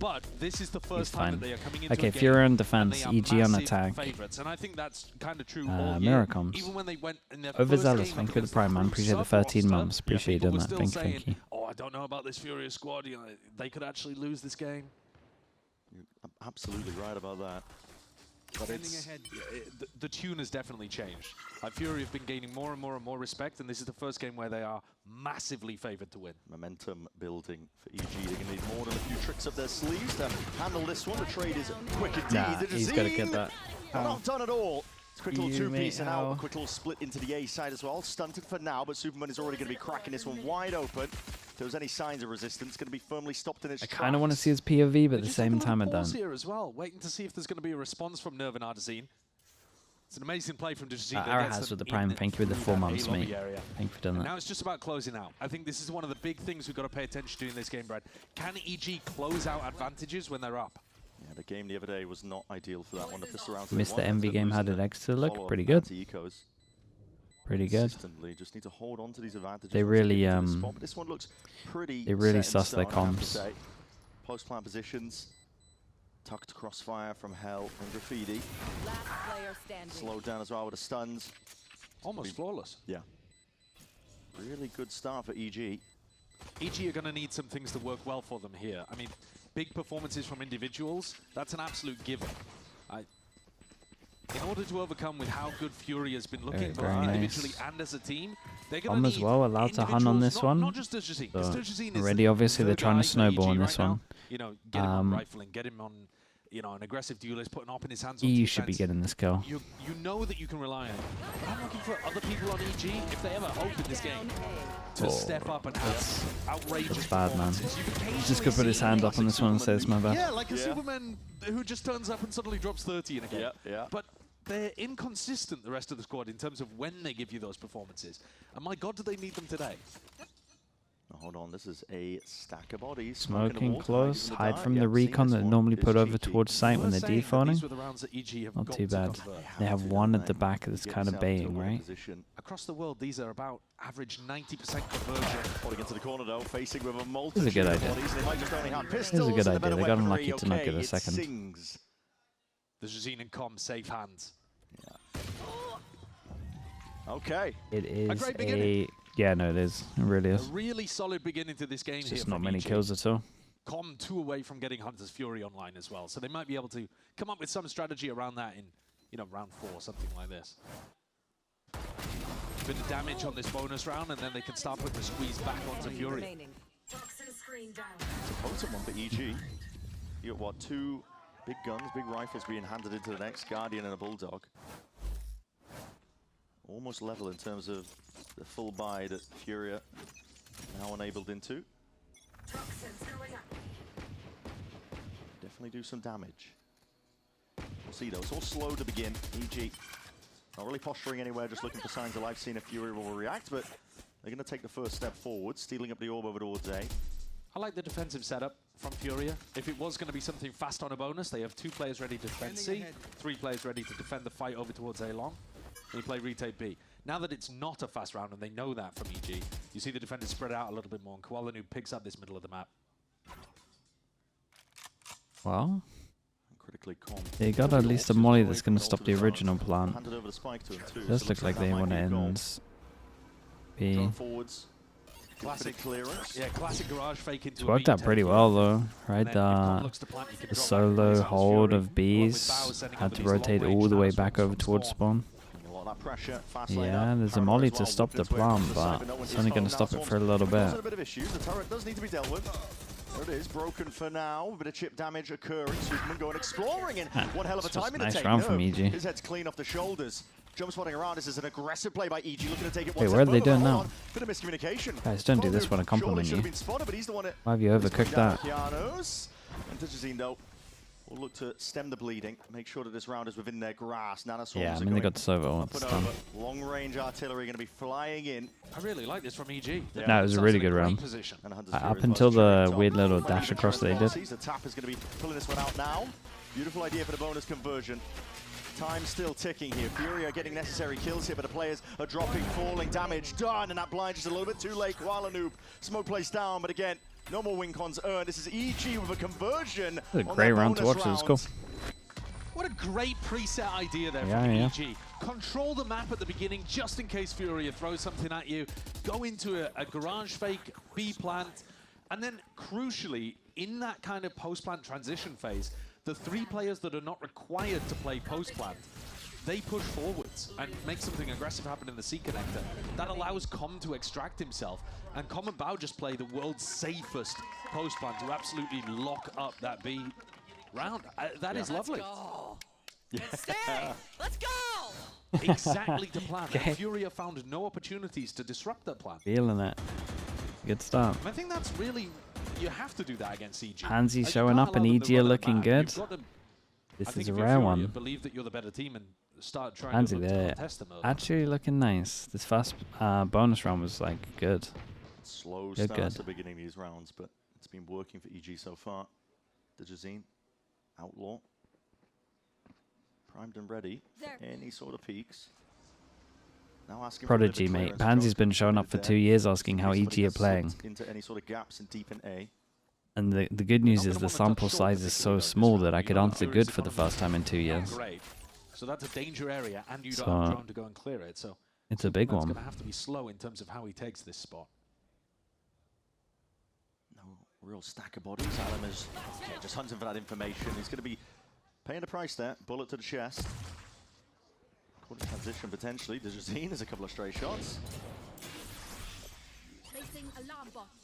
But this is the first time that they are coming into okay, a game FURIA on defense, and they EG are on massive attack. favorites, and I think that's kind of true all year. Mirror comes. Even when they went in their Overzealous, first game thank you for the against Prime, man. Crew Appreciate the sub 13 roster, months. Appreciate you people doing were that. still Thank you, saying, thank you. oh, I don't know about this FURIA squad. You know, they could actually lose this game. You're absolutely right about that. But it's, the tune has definitely changed. FURIA have been gaining more and more and more respect, and this is the first game where they are massively favored to win. Momentum building for EG. They're going to need more than a few tricks up their sleeves to handle this one. The trade is quick indeed. Nah, he's got to get that. Not done at all. It's a quick little two-piece and out. Ow. A quick little split into the A side as well. Stunted for now, but Superman is already going to be cracking this one wide open. If there was any signs of resistance, going to be firmly stopped in its tracks. I kind of want to see his POV, but at the same time I pause don't. here as well, waiting to see if there's going to be a response from Nerve and Artazine. It's an amazing play from Dejazine. Arahaz with the Prime, thank you with the 4 months, mate. Thank you for doing that. Now it's just about closing out. I think this is one of the big things we've got to pay attention to in this game, Brad. Can EG close out advantages when they're up? Yeah, the game the other day was not ideal for that one. The first round Missed the MV game, how did Exeter look? Pretty good. Pretty good. Just need to hold on to these advantages. They really but this one looks pretty suss their comps. Post-plant positions. Tucked crossfire from Hell and Graffiti. Slowed down as well with the stuns. Almost flawless. Yeah. Really good start for EG. EG are going to need some things to work well for them here. I mean, big performances from individuals, that's an absolute given. In order to overcome with how good FURIA has been looking both individually and as a team, they're going to need as well allowed to hunt on this one. Not just Dejazine, because Dejazine is already obviously they're trying to snowball on this one. You know, get him on rifling, get him on, you know, an aggressive duelist, put an op in his hands. You should be getting this kill. You know that you can rely on him. But I'm looking for other people on EG, if they ever hope in this game, to step up and have outrageous bad, man. He's just gonna put his hand up on this one and say it's my bad. Yeah, like a Superman who just turns up and suddenly drops 30 in a game. Yeah. But they're inconsistent, the rest of the squad, in terms of when they give you those performances. And my God, do they need them today? Hold on, this is a stack of bodies. Smoking close, hide from the recon that normally put over towards site when they're defawning. Not too bad. They have one at the back that's kind of baiting, right? Across the world, these are about average 90% conversion. Falling into the corner though, facing with a multitude of bodies. They might just only have pistols. This is a good idea. They got unlucky to not get a second. The Dejazine and Com safe hands. Okay. It is a... Yeah, no, it is. It really is. A really solid beginning to this game. Just not many kills at all. Com 2 away from getting Hunter's Fury online as well, so they might be able to come up with some strategy around that in, you know, round 4, something like this. A bit of damage on this bonus round, and then they can start putting the squeeze back onto Fury. It's a potent one for EG. You got what, 2 big guns, big rifles being handed into the next Guardian and a Bulldog. Almost level in terms of the full buy that FURIA now enabled into. Definitely do some damage. We'll see though, it's all slow to begin. EG not really posturing anywhere, just looking for signs of life, seeing if FURIA will react, but they're going to take the first step forward, stealing up the orb over towards A. I like the defensive setup from FURIA. If it was going to be something fast on a bonus, they have 2 players ready to defend C, 3 players ready to defend the fight over towards A long. And you play retake B. Now that it's not a fast round, and they know that from EG, you see the defenders spread out a little bit more, and Koala Noob picks up this middle of the map. Well, they got at least a molly that's going to stop the original plan. Does look like they want to end B. Classic clearance. Yeah, classic garage fake into It's worked out pretty well though, right? The solo hold of Bs had to rotate all the way back over towards spawn. Yeah, there's a molly to stop the plant, but it's only going to stop it for a little bit. A bit of issues. The turret does need to be dealt with. There it is, broken for now. A bit of chip damage occurring. Superman going exploring, and one hell of a time in the nice round from EG. His head's clean off the shoulders. Jump spotting around. This is an aggressive play by EG, looking to take it one step further. Wait, what are they doing now? Bit of miscommunication. Guys, don't do this when I compliment you. Why have you overcooked that? And Dejazine though will look to stem the bleeding, make sure that this round is within their grasp. Yeah, I mean they got the server once. Long range artillery going to be flying in. I really like this from EG. Yeah. No, it was a really good round. Up until the weird little dash across they did. The tap is going to be pulling this one out now. Beautiful idea for the bonus conversion. Time still ticking here. FURIA getting necessary kills here, but the players are dropping, falling, damage done, and that blind is a little bit too late. Koala Noob, smoke placed down, but again, No more win cons earned. This is EG with a conversion. This is a great round to watch. This is cool. What a great preset idea there from EG. Control the map at the beginning just in case Furia throws something at you. Go into a garage fake, B plant, and then crucially, in that kind of post-plant transition phase, the 3 players that are not required to play post-plant, they push forwards and make something aggressive happen in the C connector. That allows Com to extract himself, and Com and Bao just play the world's safest post-plant to absolutely lock up that B round. That is lovely. Let's go! Let's go! Exactly to plan. And Furia found no opportunities to disrupt that plan. Feeling it. Good start. I think that's really, you have to do that against EG. Pansy showing up and EG are looking good. This is a rare one. Believe that you're the better team and start trying Pansy to there. Actually looking nice. This first bonus round was like good. Slow start at the beginning of these rounds, but it's been working for EG so far. Digizine, Outlaw, primed and ready for any sort of peaks. Now asking Prodigy, mate. Pansy's been showing up for 2 years asking how EG are playing. Into any sort of gaps and deep in A. And the good news is the sample size is so small that I could answer good for the first time in 2 years. So that's a danger area, and you don't have drone to go and clear it. So it's a big one. It's going to have to be slow in terms of how he takes this spot. No real stack of bodies. Alam is just hunting for that information. He's going to be paying the price there. Bullet to the chest. Quarter transition potentially. Digizine, there's a couple of stray shots.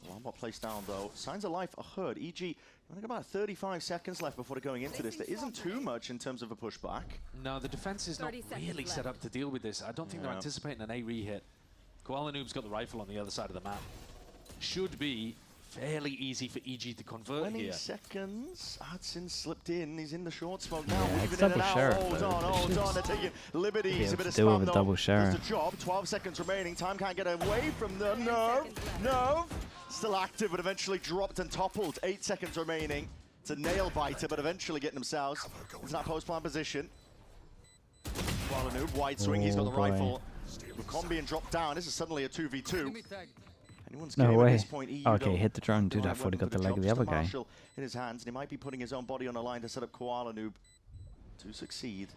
Alarm bot placed down though. Signs of life are heard. EG, I think about 35 seconds left before going into this. There isn't too much in terms of a pushback. No, the defense is not really set up to deal with this. I don't think they're anticipating an A re-hit. Koala Noob's got the rifle on the other side of the map. Should be fairly easy for EG to convert 20 here. seconds. Hudson slipped in. He's in the short smoke now. Yeah, Weaving in and out. Hold on. They're taking liberties. A bit of spam though. Double sheriff. Does the job. 12 seconds remaining. Time can't get away from the nerve. Still active, but eventually dropped and toppled. 8 seconds remaining. It's a nail biter, but eventually getting themselves into that post-plant position. Koala Noob, wide swing. He's got the rifle. With Com being dropped down, this is suddenly a 2v2. Anyone's no way. At this point, Okay, hit the drone, dude. I thought he got the leg of the other guy. In his hands, and he might be putting his own body on the line to set up Koala Noob to succeed.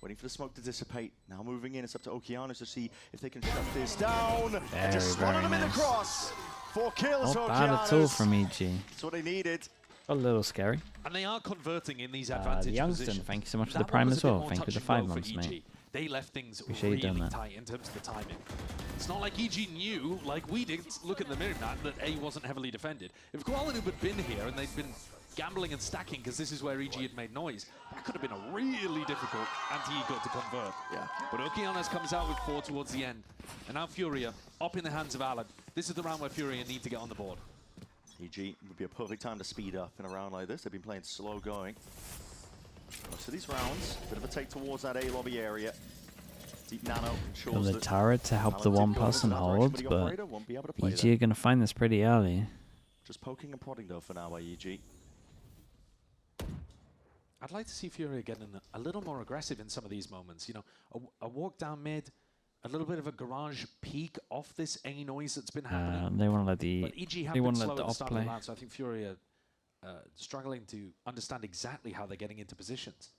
Waiting for the smoke to dissipate. Now moving in, it's up to Okeanos to see if they can shut this down. And just slotted him in the cross. 4 kills, Not bad at all from EG. That's what they needed. A little scary. And they are converting in these advantage Youngston, positions. thank you so much for the prime as well. Thank you for the 5 months, mate. They left things Appreciate really tight in terms of the timing. It's not like EG knew, like we did, look at the mirror map, that A wasn't heavily defended. If Koala Noob had been here and they'd been gambling and stacking because this is where EG had made noise, that could have been a really difficult anti-ego to convert. Yeah. But Okeanos comes out with 4 towards the end. And now Furia, up in the hands of Alan. This is the round where Furia need to get on the board. EG would be a perfect time to speed up in a round like this. They've been playing slow going. So these rounds, bit of a take towards that A lobby area. Deep Nano ensures the turret to help the one person hold, but EG are going to find this pretty early. Just poking and prodding though for now by EG. I'd like to see Furia getting a little more aggressive in some of these moments. You know, a walk down mid, a little bit of a garage peek off this A noise that's been happening. They want to let the they want to let the op play. So I think Furia struggling to understand exactly how they're getting into positions.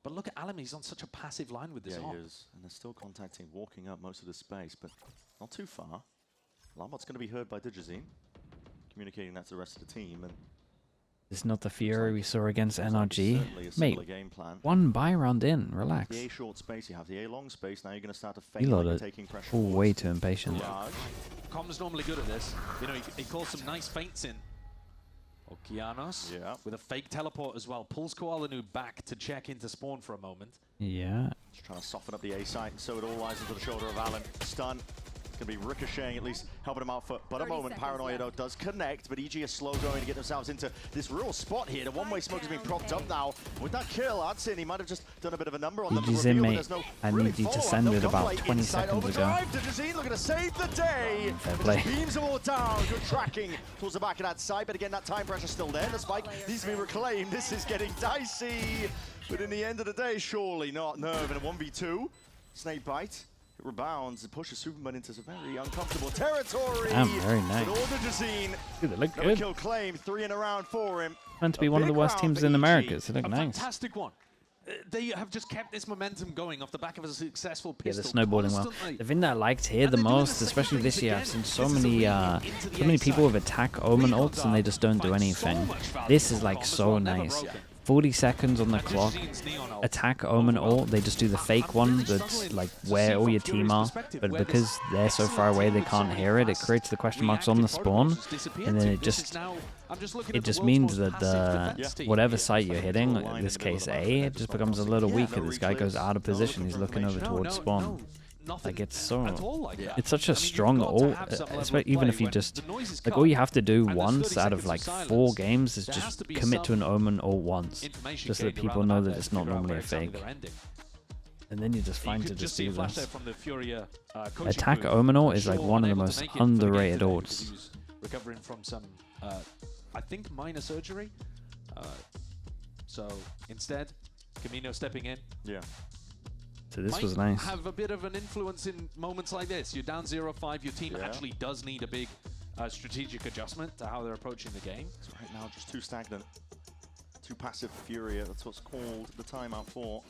But look at Alam, he's on such a passive line with this op. He is, and they're still contacting, walking up most of the space, but not too far. Lambot's going to be heard by Digizine, communicating that to the rest of the team. And it's not the Fury we saw against NRG. Mate, game plan. 1 buy round in, relax. The A short space, you have the A long space, now you're going to start to fake like taking pressure. Oh, way too impatient. Com's normally good at this. You know, he calls some nice feints in. Okeanos with a fake teleport as well. Pulls Koala Noob back to check into spawn for a moment. Yeah. Just trying to soften up the A site, and so it all lies into the shoulder of Alan. Stun. Going to be ricocheting, at least helping him out for but a moment. Paranoia though does connect, but EG is slow going to get themselves into this real spot here. The one-way smoke has been propped up now. With that kill, I'd say he might have just done a bit of a number on them. EG's in, mate. I need you to send it about 20 seconds ago. Digizine looking to save the day. Beams them all down. Good tracking towards the back of that side, but again, that time pressure still there. The spike needs to be reclaimed. This is getting dicey. But in the end of the day, surely not Nerve in a 1v2. Snake bite. It rebounds, it pushes Superman into some very uncomfortable territory. Damn, very nice. But Order Jazine, Dude, they look another good. kill claim, 3 in a round for him. Meant to be one of the worst teams in America. So they A look nice. fantastic one. They have just kept this momentum going off the back of a successful Yeah, pistol. they're snowballing well. constantly. The thing that I liked here the And they're doing most, the especially same this things year, I've again. seen so This is a many lead into the so many A people side. with attack omen Leons ults and they just don't do find anything. so much value This is from like Tom as so well, never nice. broken. 40 seconds on the And clock. Jazine's neon ult. Attack omen ult, they just do the fake one really that's struggling like to where see all from your Furious team are, perspective but where because this they're so excellent far away team they with so can't many hear it, it fast creates the question marks on the reactive spawn, protocols has disappeared and then to. it This just is now- I'm just looking it at the just world's means most that passive defense team whatever here. site you're hitting, this case A, it just becomes a little weaker. This guy goes out of position, he's looking over towards spawn. Nothing Like it's so, at all like that. it's such a I mean, you've strong got to ult, have some level of even play if you when just, the noise is like cut all you have to do and there's once 30 out of seconds like silence. 4 games is There has just to be commit to an some omen ult once, information just so that gained people around know the that map it's to not figure out normally where a exactly fake. they're ending. And then you're just You fine could to just just see do a flash there this. from the FURIA coaching Attack crew. omen ult I'm is like sure one of the unable to most make it for the game underrated today because ults. he was recovering from some, I think, minor surgery. So instead, Camino stepping in. Yeah. So this Might was nice. have a bit of an influence in moments like this. You're down 0-5. Your team Yeah. actually does need a big strategic adjustment to how they're approaching the game. So right now, just too stagnant. Too passive Furia, that's what's called the timeout for.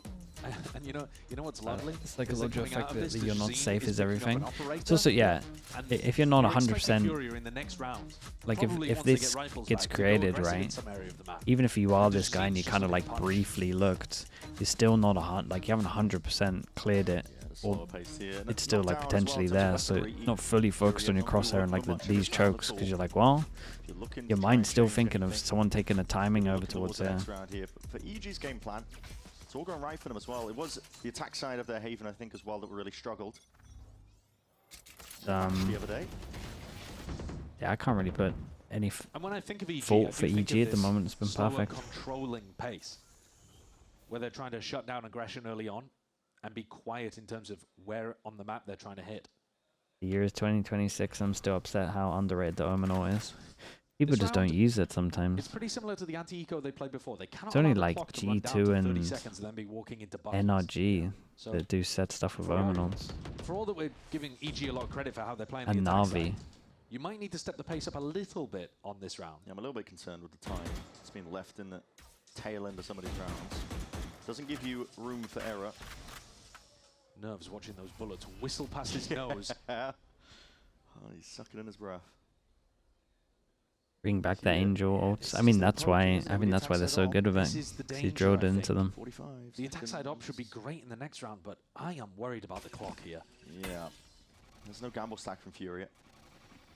And you know what's lovely? It's like a Is that logical coming out effect of that this, you're not Jazine safe is is picking up everything. an operator, It's also, yeah, and if you're not you're expecting 100%, Furia in the next round. like Probably if once they this get rifles gets back, to go created, aggressive in right, some area of the map. even if you are And this guy and you Jazine's kind of just like looking punished. briefly looked, you're still not like you haven't 100% cleared it, Yeah, the or slower pace here. And it's still like knockdown as potentially well, there, touch so of weaponry. not fully focused on your Furia crosshair and like not much these of a round chokes, at because all. you're like, well, If you're looking your to try and mind's still change thinking of anything, someone taking a timing over looking towards the there. next round here. For EG's game plan, it's all going right for them as well. It was the attack side of their Haven, I think, as well, that really struggled the other day. Yeah, I can't really put any And when I think of EG, fault I for do think EG of at the this moment. It's been slower perfect. controlling pace, where they're trying to shut down aggression early on and be quiet in terms of where on the map they're trying to hit. The year is 2026. I'm still upset how underrated the omen ult is. People This just don't round, use it sometimes. It's pretty similar to the anti-eco they played before. They cannot It's only allow the like clock to run down G2 to 30 and seconds and then be walking into buffers. NRG So that do set stuff with omen ults. for all that we're giving EG a lot of credit for how they're playing And the attack Na'Vi. side, you might need to step the pace up a little bit on this round. Yeah, I'm a little bit concerned with the time. It's been left in the tail end of some of these rounds. Doesn't give you room for error. Nerves watching those bullets whistle past his nose. Oh, he's sucking in his breath. Bring back the Yeah. angel This ults. is I mean, the that's approach, why. isn't it, I with mean, the that's why they're attack so side good with op? it. This is the 'Cause he danger, drilled I into think. them. 45 The attack side op should be seconds. great in the next round, but I am worried about the clock here. Yeah. There's no gamble stack from Furia.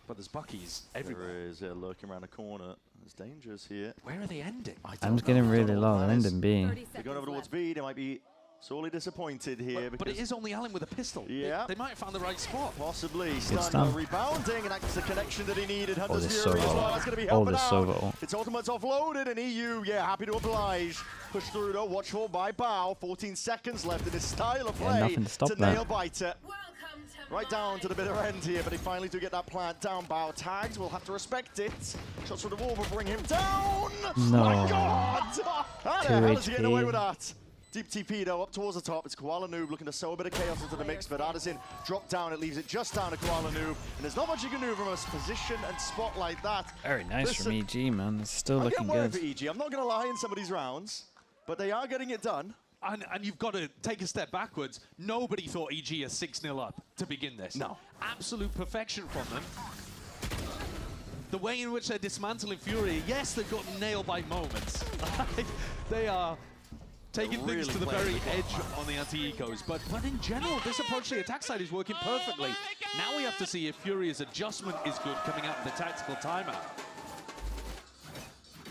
But there's Bucky's There everywhere. is lurking around the corner. There's dangers here. Where are they ending? I don't Time's know. getting I don't really know low. what They're plan is. ending B. They're going over towards B. They might be sorely disappointed here But it because is only Allen with a pistol. Yeah. They might have found the right spot. possibly stun. Stun rebounding, and that's the connection that he needed. Oh, Hunter's this Fury as Sova well. ult. That's going to be Oh, helping this out. Sova ult. Its ultimate's offloaded, and EU, yeah, happy to oblige. Push through though, watchful by Bao. 14 seconds left in his style of Yeah, play nothing to stop that. nail Biter. Right down to the bitter end here, but they finally do get that plant down. Bao tagged, we'll have to respect it. Shots for the wall will bring him down. No. My God! How the 2 hell is he getting away HP. with that? Deep TP though, up towards the top. It's Koala Noob looking to sow a bit of chaos into the mix, but Addison dropped down. It leaves it just down to Koala Noob. And there's not much you can do from a position and spot like that. Very nice Listen, from EG, man. It's still I'm looking getting worried good. for EG. I'm not going to lie in some of these rounds, but they are getting it done. And you've got to take a step backwards. Nobody thought EG a 6-0 up to begin this. No. Absolute perfection from them. The way in which they're dismantling Fury, yes, they've got nail bite moments. They are taking They're things really to the playing very the edge on the anti-ecos. But in general, this approach to the attack side is working perfectly. Now we have to see if Fury's adjustment is good coming out of the tactical timeout.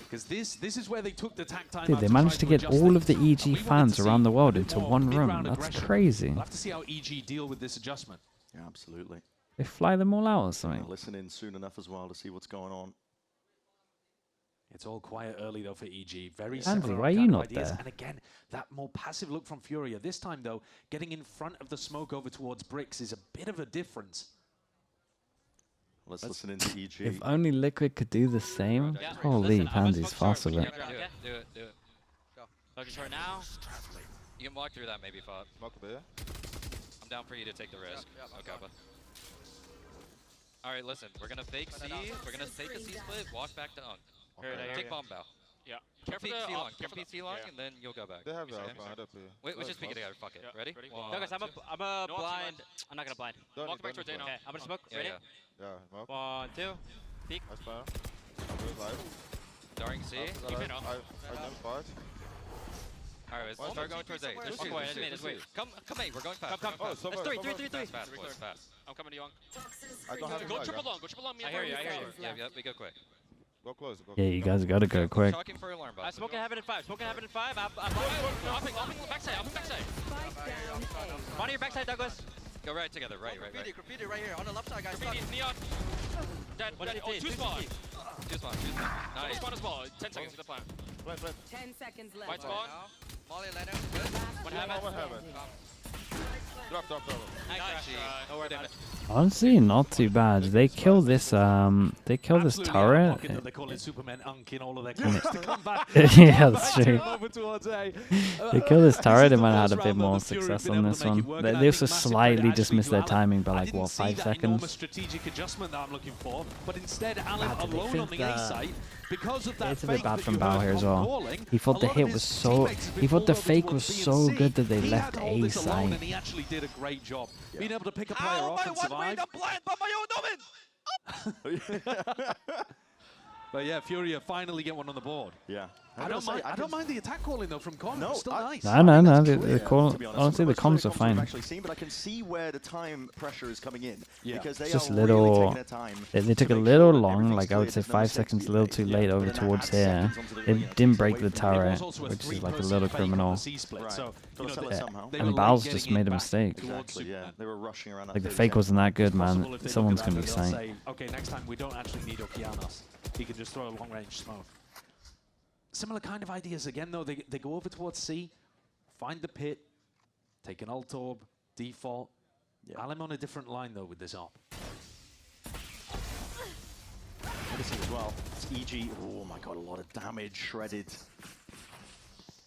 Because this is where they took the tack timeout. Dude, they to managed try to get adjust all it. of the And we EG wanted fans to around see the world a bit into more one room. mid-round That's aggression. crazy. We'll have to see how EG deal with this adjustment. Yeah, absolutely. They fly them all out or something. Listen in soon enough as well to see what's going on. It's all quiet early, though, for EG. Very Andy, similar why are you kind of not ideas. there? And again, that more passive look from Furia. This time, though, getting in front of the smoke over towards bricks is a bit of a difference. Let's listen into EG. If only Liquid could do the same. Yeah. Holy, Listen, I'm Pansy's smoke fast short. with it. Yeah, do it. Go. Focus short now. You can walk through that maybe, Fod. Smoke a bit. I'm down for you to take the risk. Yeah, Okay, but. Alright, listen. We're gonna fake C. We're gonna take a C split, walk back to Unk. Take bomb bow. Yeah. Careful Careful C the long. up, Careful C long, and then you'll go back. They have Okay? the alpha head up here. Wait, let's just peek it together. Fuck it. Yeah, Ready? ready? One, Douglas, I'm a No blind. option, I'm not gonna blind. Walk back towards A now. Okay, I'm gonna smoke. Yeah, Ready? yeah. Yeah, smoke. 1, 2. Peek. That's fire. Good live. Darting C. I never fired. Alright, let's start going towards A. There's Walk two. away, There's let's wait. two. Come, A. We're going fast. Come. Oh, That's somewhere. 3. Fast, fast, boys, fast. I'm coming to Young. I don't have Go a triple flag. long. Go triple long. Me I and hear you, Darwin. I hear you. Yep, we go quick. Go close. Go Yeah, you guys gotta go quick. Talking for alarm I'm box. smoking heaven in 5. Smoking heaven in 5. I'm Hopping backside. Hopping backside. on your backside, Douglas. Go right together. Right. Graffiti right here on the left side, guys. Graffiti, neon. Dead. What Dead. did Oh, it two do? spawn. Two spawn. Nice. Spawn as well. 10 seconds to the plan. 10 seconds left. White spawn. Molly, let him. Good. What happened? What happened? Drop. Nice Nice try. try. Don't worry about it. Honestly, not too bad. They kill this. They kill this Absolutely turret. out-pocket that they call it Superman Unk in all of their clips to come back. Yeah, that's back to true. him over towards A. They kill this This turret. is They the might have had first a bit round though more that Fury have success been on able this to make it one. work, They and I also think massive slightly credit just actually missed to their Alan. timing by I like didn't what, see 5 that enormous seconds. strategic adjustment that I'm looking for, but instead Alan Bad, did they alone think on the A that- site because of that It's a bit fake bad that from you Bao heard here as Tom well. calling. He thought A the lot hit of was his so. teammates have been He thought the pulled over fake towards was B and so C. good that they He left had all A this alone, site. and he actually did a great job being able to pick a player Ow, off and my 1 survive. I'm blind by my own domain. But yeah, Furia finally get one on the board. Yeah. I don't mind the attack calling though from Con. No, It's still nice. No. That's The clear, call. to be honest. Honestly, Some the of the most comms are clear comms fine. we've actually seen, but I can see where the time pressure is coming in. Yeah. Because they Just are little- really taking their time. They took to a make little sure that long, everything's like I would clear, say there's no 5 mistakes seconds a to be little made. too Yeah, late but over then that towards adds here. seconds onto the It ring, didn't takes break away the from There turret, was also a which is like a three-person little fake on the criminal. C split, Right. so Gotta you know, sell it they- somehow. they And were Bao's late just getting made it a back mistake. towards Exactly, yeah. Superman. They were rushing around that Like the 30 fake seconds. wasn't that good, Possible man. if they Someone's look at gonna be that, they'll saying. say, okay, next time we don't actually need Okeanos. He can just throw a long-range smoke. Similar kind of ideas again, though. They go over towards C, find the pit, take an ult orb, default. Yeah. Alim on a different line, though, with this op. Noticing as well, it's EG. Oh my god, a lot of damage shredded.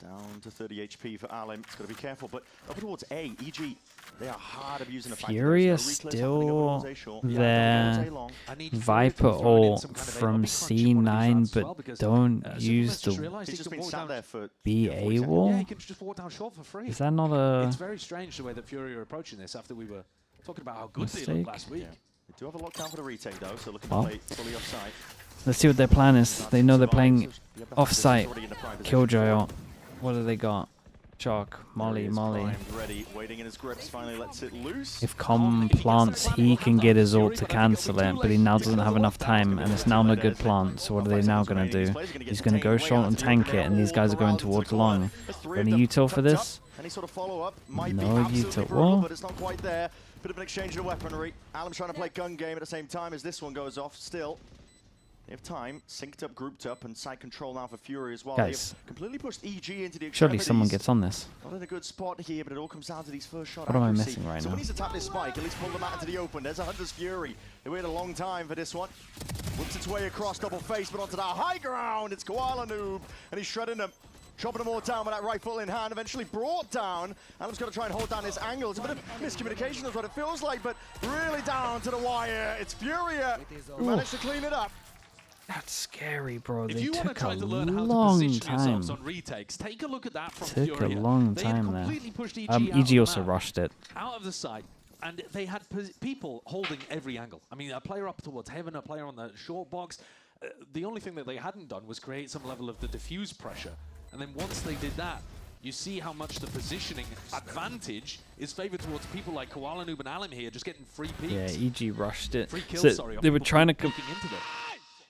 Down to 30 HP for Alim. It's got to be careful, but over towards A, EG, they are hard abusing the fact that Furia there's no reclays happening over towards still A short. there. Yeah, towards A long. I need Fury to Viper throw in ult some kind of from A-lobby crunch in one of these C9, rounds as but well, because, don't Superman's use just the realised He's he just can been walk sat down- there for BA 40 seconds. wall. Yeah, he can just walk down short for free. Is that not a? It's very strange the way that Fury are approaching this after we were talking about how good they Mistake? looked last week. Yeah. They do have a lockdown for the retake though, so looking Well. to play fully offside. Let's see what their plan is. They know they're playing You have the off-site. already in the prime position. Killjoy ult. What do they got? Chalk, There he Molly. is, primed, ready, waiting in his grips, finally lets it loose. If Com plants, he can get his ult to cancel it, but he now doesn't have enough time, and it's now not a good plant. So what are they now gonna do? He's gonna go short and tank it, and these guys are going towards long. Any util for this? Any sort of follow-up might be No absolutely util. brutal, Well, but it's not quite there. Bit of an exchange of weaponry. Alan's trying to play gun game at the same time as this one goes off. Still, they have time, synced up, grouped up, and side control now for Fury as well. Guys, They've completely pushed EG into the surely someone extremities. gets on this. Not in a good spot here, but it all comes down to these first shot What am I accuracy. missing right Someone now? needs to tap this spike, at least pull them out into the open. There's a Hunter's Fury. They waited a long time for this one. Whips its way across double face, but onto that high ground. It's Koala Noob, and he's shredding them. Chopping them all down with that rifle in hand, eventually brought down. Alan's got to try and hold down his angle. It's a bit of miscommunication, that's what it feels like, but really down to the wire. It's Furia who managed to clean it up. That's scary, bro. If They you want to took try a to learn how to long position time. yourselves on retakes, take a look at that from Took a Furia. long They had time there. completely pushed EG out EG of also the map, rushed it. out of the site, and they had people holding every angle. I mean, a player up towards heaven, a player on the short box. The only thing that they hadn't done was create some level of the diffuse pressure. And then once they did that, you see how much the positioning advantage is favored towards people like Koala Noob and Alim here, just getting free peeks. Yeah, EG rushed it. Free kills, So sorry. they were trying to. peeking into them.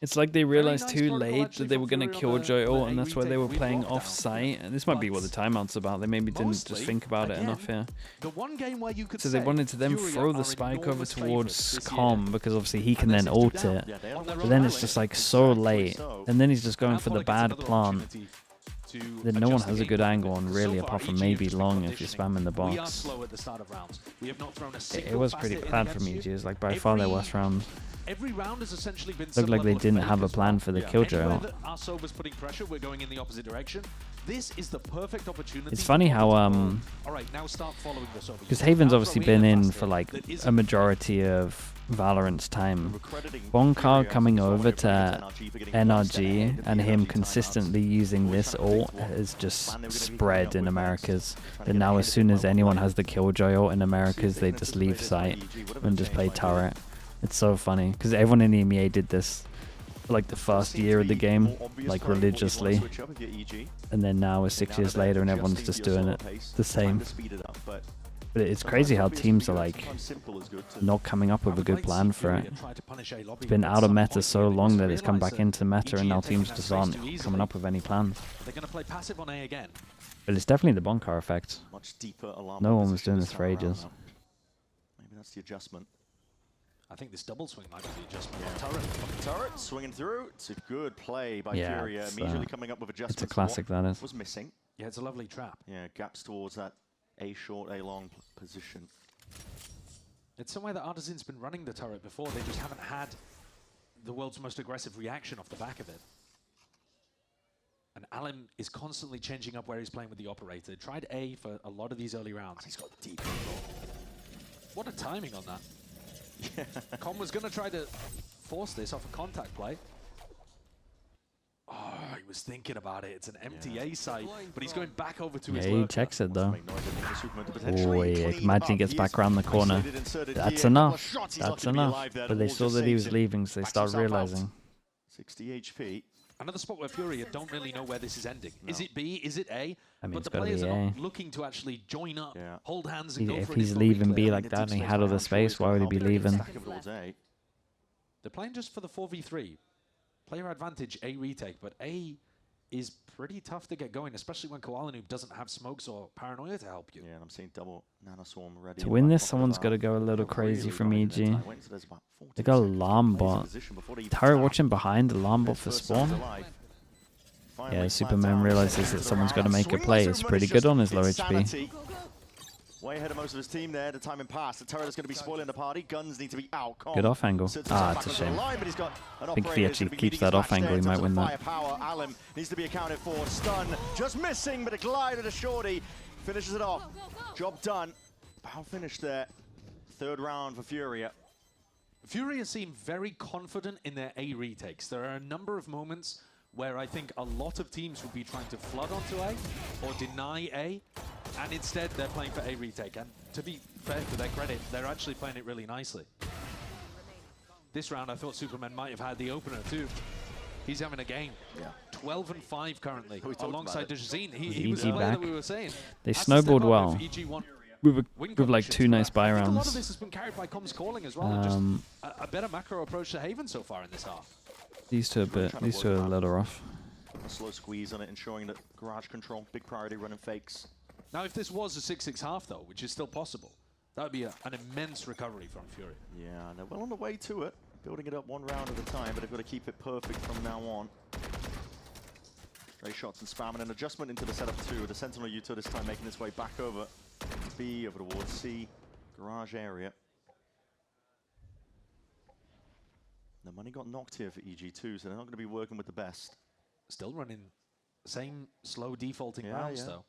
It's like they realized nice too protocol late actually that they from were going to Fury kill on the Joy, and that's why they retake were with playing lockdown. off-site. And this might be what the timeouts about. They maybe didn't just Mostly, think about it again, enough here. The one game where you could So they say wanted to then Furia throw are the spike over enormous towards favourites this Com, year. because obviously he can And then this is ult down. it. Yeah, they On had their a But then own it's island. just like so late. So- And then he's just going And for the Apollo gets bad another plant. opportunity to Then no one adjust the has a game good plan. angle on So really, far, apart from EG maybe have just been long if you're conditioning. spamming the We are box. slow at the start of rounds. We have not thrown a It single was fast pretty hit in bad from against EG. you. It's like by far their Every- worst round. Every round has essentially been Looked some like they level of didn't fake have a as plan well. for the Yeah. Killjoy Anywhere ult. that our Sober's putting pressure, we're going in the opposite direction. This is the perfect opportunity. It's funny how all right, now start following this over. because Haven's obviously been in for like a majority of Valorant's time. Bonkar coming over to NRG and him consistently using this ult has just spread in Americas. And now as soon as anyone has the Killjoy ult in Americas, they just leave site and just play turret. It's so funny because everyone in EMEA did this for like the first year of the game, like religiously. And then now we're 6 years later and everyone's just doing it the same. But it's crazy how teams are like not coming up with a good plan for it. It's been out of meta so long that it's come back into meta and now teams just aren't coming up with any plans. They're going to play passive on A again. But it's definitely the Bonkar effect. No one was doing this for ages. Maybe that's the adjustment. I think this double swing might be the adjustment. Turret swinging through. It's a good play by Yeah, FURIA. Immediately coming up with adjustments. It's a classic, that is. Was missing. Yeah, it's a lovely trap. Yeah, gaps towards that A short, A long position. It's somewhere that Artisan's been running the turret before. They just haven't had the world's most aggressive reaction off the back of it. And Alan is constantly changing up where he's playing with the operator. Tried A for a lot of these early rounds. He's got deep control. What a timing on that. Yeah. Con was going to try to force this off a contact play. Oh, he was thinking about it. It's an MTA site, but he's going back over to his Yeah, lurker. he checks it though. Oh, yeah, imagine he gets back around the corner. That's enough. That's enough. But they saw that he was leaving, so they start realizing. 60 HP. Another spot where FURIA don't really know where this is ending. No. Is it B? Is it A? I mean, but the players are not looking to actually join up, hold hands, and go if for he's leaving B like that and he had all the space, why would he be leaving? They're playing just for the 4v3. Player advantage, A retake, but A is pretty tough to get going, especially when Koalanoob doesn't have smokes or paranoia to help you. Yeah, and I'm seeing double nanoswarm ready. To win this, someone's got to go a little crazy from EG. They got alarm bot. Turret watching behind, alarm bot for spawn. Yeah, Superman realizes that someone's got to make a play. It's pretty good on his low HP. Way ahead of most of his team there. The timing pass. The turret is going to be spoiling the party. Guns need to be out. Good off angle. Ah, it's a shame. I think if he actually keeps that off angle, he might win that. Allen needs to be accounted for. Stun just missing, but a glide at a shorty finishes it off. Job done. Bow finish there. Third round for FURIA. FURIA seem very confident in their A retakes. There are a number of moments where I think a lot of teams would be trying to flood onto A or deny A, and instead they're playing for A retake. And to be fair to their credit, they're actually playing it really nicely. This round, I thought Superman might have had the opener too. He's having a game. Yeah. 12 and 5 currently, alongside Dejazine. He was the player that we were saying. They snowballed well. With like 2 nice buy rounds. A lot of this has been carried by Comms calling as well. Just a better macro approach to Haven so far in this half. These two are a little rough. A slow squeeze on it, ensuring that garage control, big priority running fakes. Now, if this was a 6-6 half, though, which is still possible, that would be an immense recovery from FURIA. Yeah, and they're well on the way to it. Building it up one round at a time, but they've got to keep it perfect from now on. Stray shots and spam, and an adjustment into the setup too. The Sentinel Uto this time making its way back over to B, over towards C, garage area. The money got knocked here for EG2, so they're not going to be working with the best. Still running the same slow defaulting rounds, though.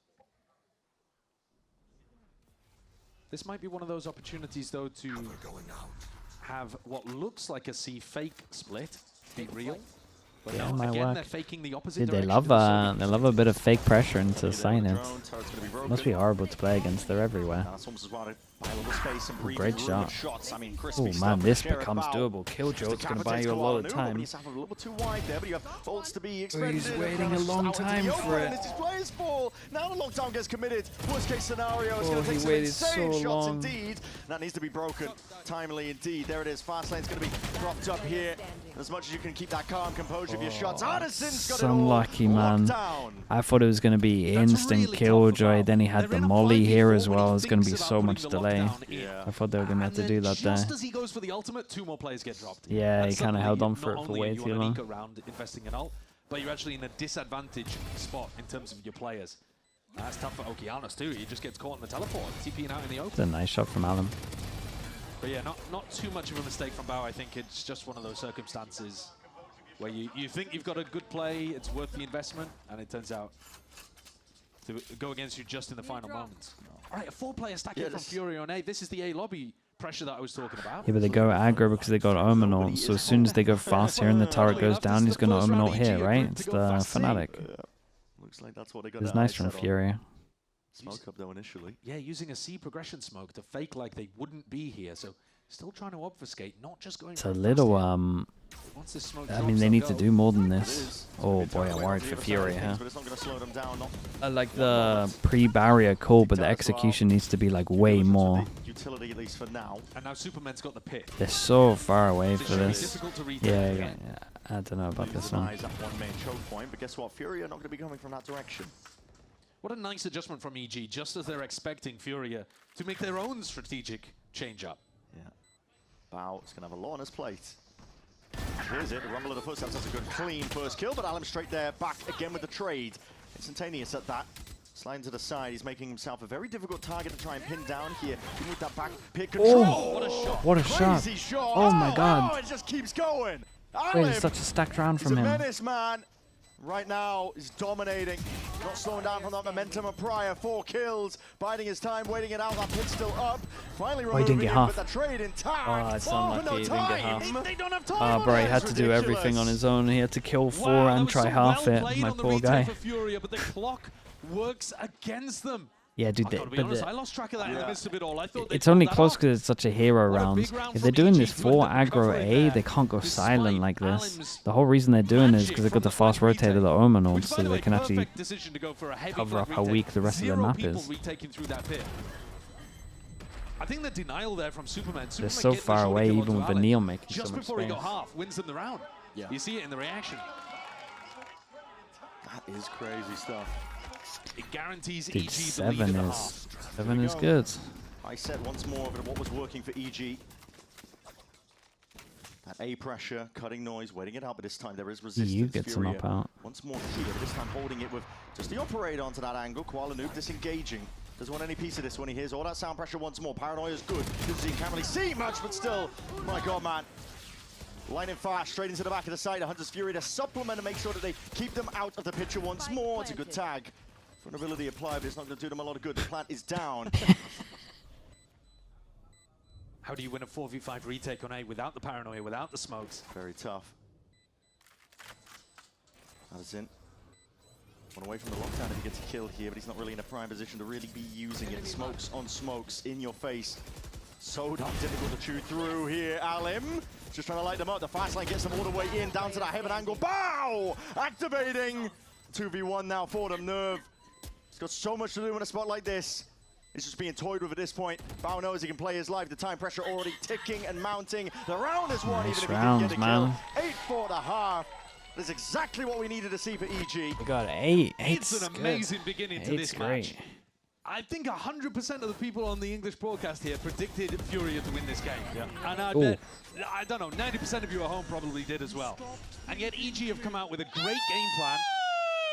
This might be one of those opportunities, though, to have what looks like a C fake split be real. But yeah, no, again, work. They're faking the opposite Dude, they direction. love a bit of fake pressure into silence. Must be horrible to play against. They're everywhere. Ooh, great shot. Oh man, this becomes doable. Killjoy's gonna buy you a lot of time. He's waiting a long time for it. Now the lockdown gets committed. Worst case scenario is going to take some insane shots long. indeed. That needs to be broken timely indeed. There it is. Fast lane's going to be propped up here. As much as you can keep that calm composure of your shots. Artisan's got it all unlucky, man. down. I thought it was going to be instant Killjoy. Then he had the molly here as well. It's going to be so much delay. Yeah. I thought they were going to have to do that there. Just as he goes for the ultimate, 2 more players get dropped. Yeah, he kind of held on for it for way too long. Round investing in ult, but you're actually in a disadvantaged spot in terms of your players. That's tough for Okeanos too. He just gets caught in the teleport, TPing out in the open. It's a nice shot from Alan. But yeah, not too much of a mistake from Bao. I think it's just one of those circumstances where you think you've got a good play, it's worth the investment, and it turns out to go against you just in the final moments. All right, a 4-player stack here from FURIA on A. This is the A lobby pressure that I was talking about. Yeah, but they go aggro because they got Omen ult. So as soon as they go fast here and the turret goes down, he's going to Omen ult here, right? It's the Fnatic. Looks like that's what they got. It's nice from FURIA. Smoke up though initially. Yeah, using a C progression smoke to fake like they wouldn't be here. So still trying to obfuscate, not just going. It's a little Once this smoke I mean, they need to do more than this. Oh boy, I'm worried for FURIA, huh? But it's not going to slow them down. Like the pre-barrier, cool, but the execution needs to be like way more. Utility at least for now. And now Superman's got the pit. They're so far away for this. Difficult to read. Yeah, I don't know about this one. That one main choke point, but guess what? FURIA are not going to be coming from that direction. What a nice adjustment from EG, just as they're expecting FURIA to make their own strategic change-up. Yeah. Bao is going to have a lot on his plate. Here's it, the rumble of the footsteps. That's a good, clean first kill, but Alim straight there, back again with the trade. Instantaneous at that. Sliding to the side, he's making himself a very difficult target to try and pin down here. Even with that back pick control. Oh, what a shot. What a Crazy shot. Oh my god. Oh, it just keeps going. Wait, it's such a stacked round from him. He's a menace, man. Right now, he's dominating. Not slowing down from that momentum of prior. 4 kills. Biding his time, waiting it out. That pit's still up. Finally removing him with the trade intact. Oh, it's unlucky. He didn't get half. They don't have time. Oh, bro, he had to do everything on his own. He had to kill 4 and try half it. My poor guy. FURIA, but the clock works against them. Yeah, dude, I lost track of that in the midst of it all. I thought it's only close because it's such a hero round. If they're doing this 4 aggro A, they can't go silent like this. The whole reason they're doing it is because they've got the fast rotator, the Omen ult, so they can actually cover up how weak the rest of the map is. I think the denial there from Superman. They're so far away, even with the Neil making so much just before he got space. half, wins them the round. Yeah. You see it in the reaction. That is crazy stuff. It guarantees Dude, EG 7 is good. I said once more of what was working for EG. That A pressure, cutting noise, waiting it out, but this time there is resistance. You get some up out. Once more here, but this time holding it with just the operator onto that angle. Koala Noob disengaging. Doesn't want any piece of this when he hears all that sound pressure once more. Paranoia is good. He can't really see much, but still, my god, man. Lightning fast, straight into the back of the site. The Hunter's Fury to supplement and make sure that they keep them out of the picture once more. It's a good tag. Vulnerability applied, but it's not going to do them a lot of good. The plant is down. How do you win a 4v5 retake on A without the paranoia, without the smokes? Very tough. Addison. One away from the lockdown if he gets killed here, but he's not really in a prime position to really be using it. Smokes on smokes in your face. So damn difficult to chew through here. Alim just trying to light them up. The fast line gets them all the way in, down to that heaven angle. Bow! Activating. 2v1 now for them. Nerve. He's got so much to do in a spot like this. He's just being toyed with at this point. Bao knows he can play his life. The time pressure already ticking and mounting. The round is won, Nice even if he rounds, didn't get a man. kill. 8-4.5. That's exactly what we needed to see for EG. We got 8. It's an amazing beginning to this great. match. I think 100% of the people on the English broadcast here predicted FURIA to win this game. Yeah. And I bet, I don't know, 90% of you at home probably did as well. And yet EG have come out with a great game plan.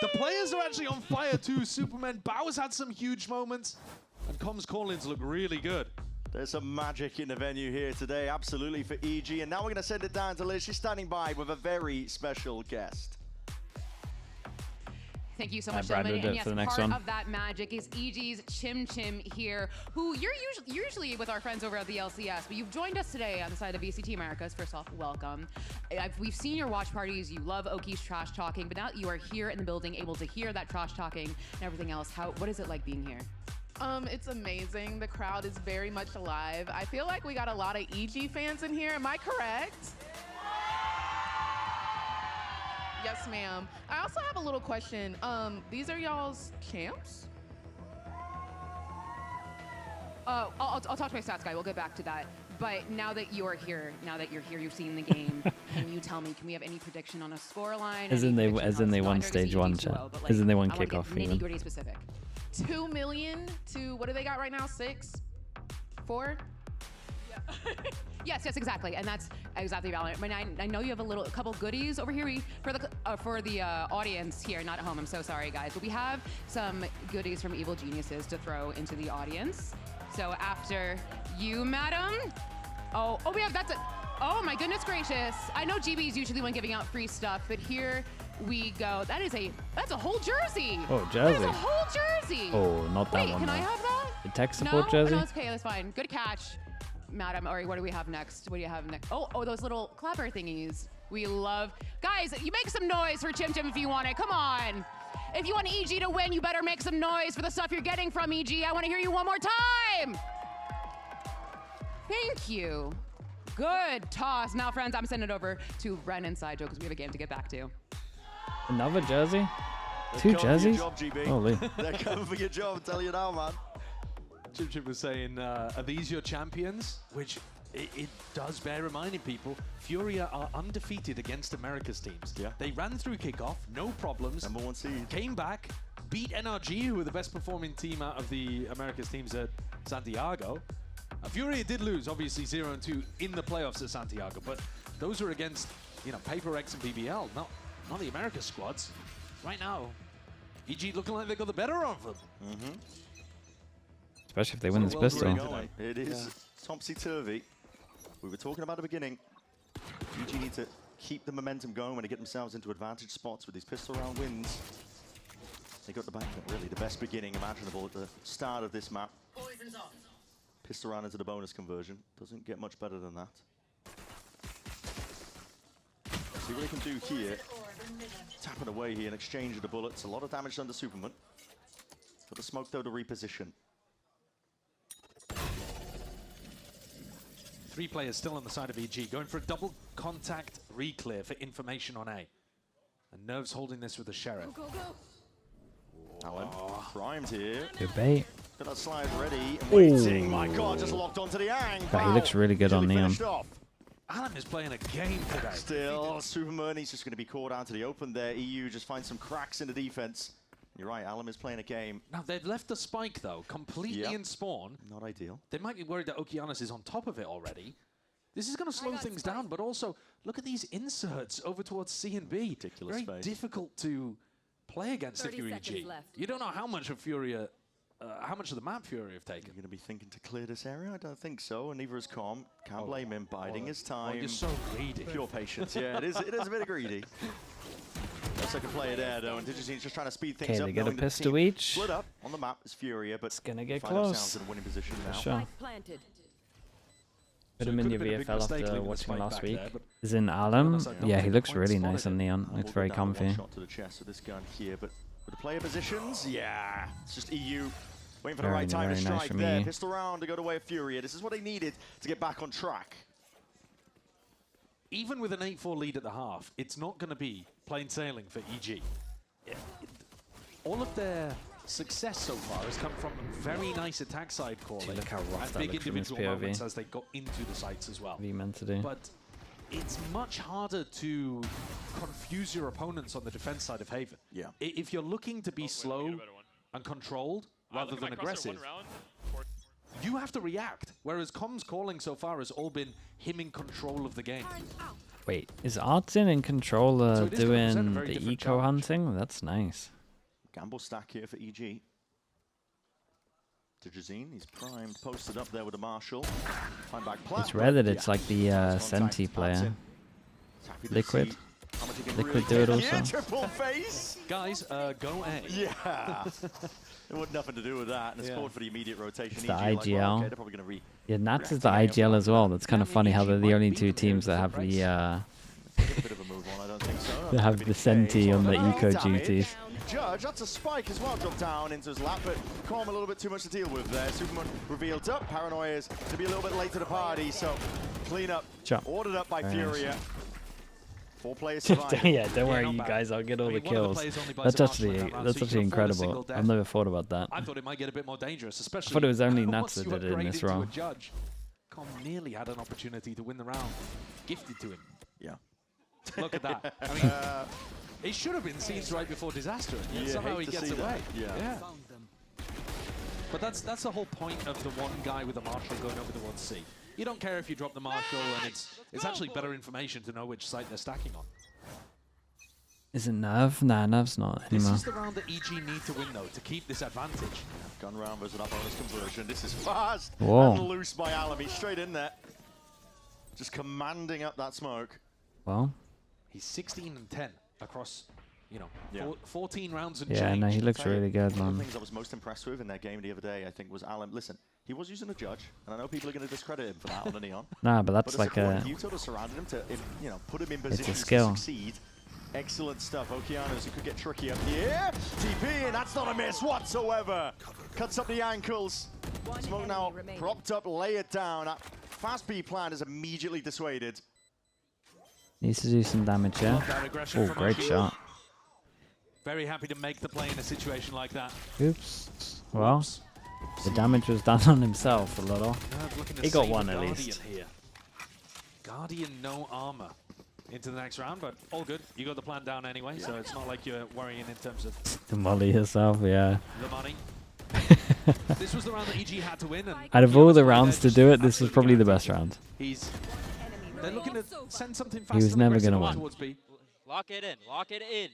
The players are actually on fire too. Superman, Bowers had some huge moments. And Comms call-ins look really good. There's some magic in the venue here today, absolutely, for EG. And now we're going to send it down to Liz. She's standing by with a very special guest. Thank you so much, Brad gentlemen. did And it yes, for the next part one. of that magic is EG's Chim Chim here, who you're usually with our friends over at the LCS, but you've joined us today on the side of VCT Americas. First off, welcome. We've seen your watch parties. You love Oki's trash talking, but now that you are here in the building, able to hear that trash talking and everything else, what is it like being here? It's amazing. The crowd is very much alive. I feel like we got a lot of EG fans in here. Am I correct? Yes, ma'am. I also have a little question. These are y'all's champs? I'll talk to my stats guy. We'll get back to that. But now that you're here, you've seen the game. Can you tell me? Can we have any prediction on a scoreline? As in they won stage 1, chat. As in they won kickoff. Nitty-gritty specific. 2 million to what do they got right now? 6? 4? Yes, exactly, and that's exactly valid. I mean, I know you have a couple goodies over here for the audience here, not at home. I'm so sorry, guys, but we have some goodies from Evil Geniuses to throw into the audience. So after you, madam. We have oh my goodness gracious! I know GB is usually one giving out free stuff, but here we go. That's a whole jersey. Oh, jersey. That is a whole jersey. Oh, not that Wait, one. can I though. have that? The tech No, support jersey? no, it's okay. That's fine. Good catch, madam. All right, what do we have next? What do you have next? Oh, those little clapper thingies. We love. Guys, you make some noise for Chim Chim if you want it. Come on. If you want EG to win, you better make some noise for the stuff you're getting from EG. I want to hear you one more time. Thank you. Good toss. Now, friends, I'm sending it over to Ren and Sideshow because we have a game to get back to. Another jersey? They're Two coming for your jerseys? job, GB. Holy. They're coming for your job, I'm telling you now, man. Chim Chim was saying, are these your champions? Which it does bear reminding people, FURIA are undefeated against America's teams. Yeah. They ran through kickoff, no problems. #1 seed. Came back, beat NRG, who were the best performing team out of the America's teams at Santiago. FURIA did lose, obviously 0-2 in the playoffs at Santiago, but those were against, Paper X and BBL, not the Americas squads. Right now, EG looking like they got the better of them. Especially if they win this So well pistol. done. It is topsy-turvy. We were talking about at the beginning. EG need to keep the momentum going when they get themselves into advantage spots with these pistol round wins. They got the back, really, the best beginning imaginable at the start of this map. Pistol round into the bonus conversion. Doesn't get much better than that. See what they can do here. Tapping away here in exchange of the bullets. A lot of damage done to Superman. Got the smoke, though, to reposition. 3 players still on the side of EG, going for a double contact reclear for information on A. And Nerves holding this with the Sheriff. Alan, primed here. Good bait. Got that slide ready and waiting. My God, just locked onto the ang. But he looks really good on Neon. Alan is playing a game today. Still, Superman, he's just going to be caught out to the open there. EU just finds some cracks in the defense. You're right, Alan is playing a game. Now, they've left the spike, though, completely in spawn. Not ideal. They might be worried that Okeanos is on top of it already. This is going to slow things down, but also, look at these inserts over towards C and B. Ridiculous Very space. difficult to play against if you're EG. You don't know how much of Furia, how much of the map Furia have taken. You're going to be thinking to clear this area? I don't think so, and neither is Com. Can't blame him, biding his time. Oh, you're so greedy. Pure patience, yeah, it is a bit greedy. Looks like a player there, though, and Digizine's just trying to speed things up. Okay, they get a knowing that the pistol team each. Split up on the map is Furia, but It's gonna get find close. themselves in a winning position now. For sure. Planted. Put So him it in could your have been a big VFL mistake after leaving the watching spike last back week. there, but Is in Alum. I don't Yeah, think he the looks point really spotted nice it. on Neon. And It's we'll very go down comfy. one shot to the chest with this gun here, but with the player positions, yeah, it's just EU waiting for the right time to very nice strike from there. EU. Pistol round to go the way of Furia. This is what they needed to get back on track. Even with an 8-4 lead at the half, it's not going to be plain sailing for EG. All of their success so far has come from very nice attack side calling Look how rough and that big looks from this individual POV. moments as they got into the sites as well. What are you meant to do? But it's much harder to confuse your opponents on the defense side of Haven. Yeah. If you're looking to be slow and controlled rather than aggressive, you have to react. Whereas Com's calling so far has all been him in control of the game. Wait, is Artsin in control So it is gonna present a doing very the different eco challenge. hunting? That's nice. Gamble stack here for EG. Digizine, he's primed, posted up there with a Marshall. Find back plat, It's rare that but it's yeah. like the Senti player. Happy to Liquid. see how much he can Liquid really do it take here. also. Triple face! Guys, go A. Yeah. It had nothing to do with that, and it's Yeah. called for the immediate rotation. It's the EG like, well, IGL. okay, they're probably going to Yeah, Nats is react the to AFL. IGL as well. That's kind of funny how they're the only two beat them teams here that at have the the A bit of a move on, I don't think so. that have the Senti on the eco duties. Judge, that's a spike as well, dropped down into his lap, but Calm a little bit too much to deal with there. Superman revealed up, Paranoia is to be a little bit late to the party, so clean up, Jump. ordered up by Very nice. Furia. 4 players survived. Yeah, don't worry, not you bad. guys. I'll get all I the mean, one of the kills. players only buys That's a Marshall in actually that round, that's so you actually can afford a single incredible. death. I've never thought about that. I thought it might get a bit more dangerous, especially. thought it was only Nats once that you did it in upgrade this into a round. Judge. Com nearly had an opportunity to win the round, gifted to him. Yeah. Look at that. I mean, it should have been scenes right before disaster, and yet Yeah, somehow hate he to gets see away. that. Yeah. But that's the whole point of the one guy with the Marshall going over towards C. You don't care if you drop the Marshall, and it's actually better information to know which site they're stacking on. Is it Nerve? Nah, Nerve's not This anymore. is the round that EG need to win, though, to keep this advantage. Gun round versus that bonus conversion. This is fast Whoa. and loose by Alamy. Straight in there. Just commanding up that smoke. Well, He's 16 and 10 across, you know, Yeah. 14 rounds and Yeah, change. no, he looks Tell you, really good, One of the man. things I was most impressed with in their game the other day, I think, was Alan. Listen, he was using a judge, and I know people are going to discredit him for that on the Neon. Nah, but But that's as like a a... core, you sort of surrounded him to, you know, put him in It's a position to skill. succeed. Excellent stuff. Okeanos, who could get tricky up here. TP, and that's not a miss whatsoever. Cuts up the ankles. Smoke now propped up, lay it down. That fast B plan is immediately dissuaded. Needs to do some damage, yeah? Love that aggression Oh, from great Oki. shot. Very happy to make the play in a situation like that. Oops. Well, Oops. the damage was done on himself a little. Now looking to He got save one the at Guardian least. Here. Guardian, no armor into the next round, but all good. You got the plan down anyway, so it's not like you're worrying in terms of To molly yourself, yeah. the money. This was the round that EG had to win. And Out of to be all honest, the they're rounds to just do it, this was absolutely probably the guaranteed best round. They're looking to send something fast. He was and never aggressive gonna win. towards B. Lock it in. Lock it in.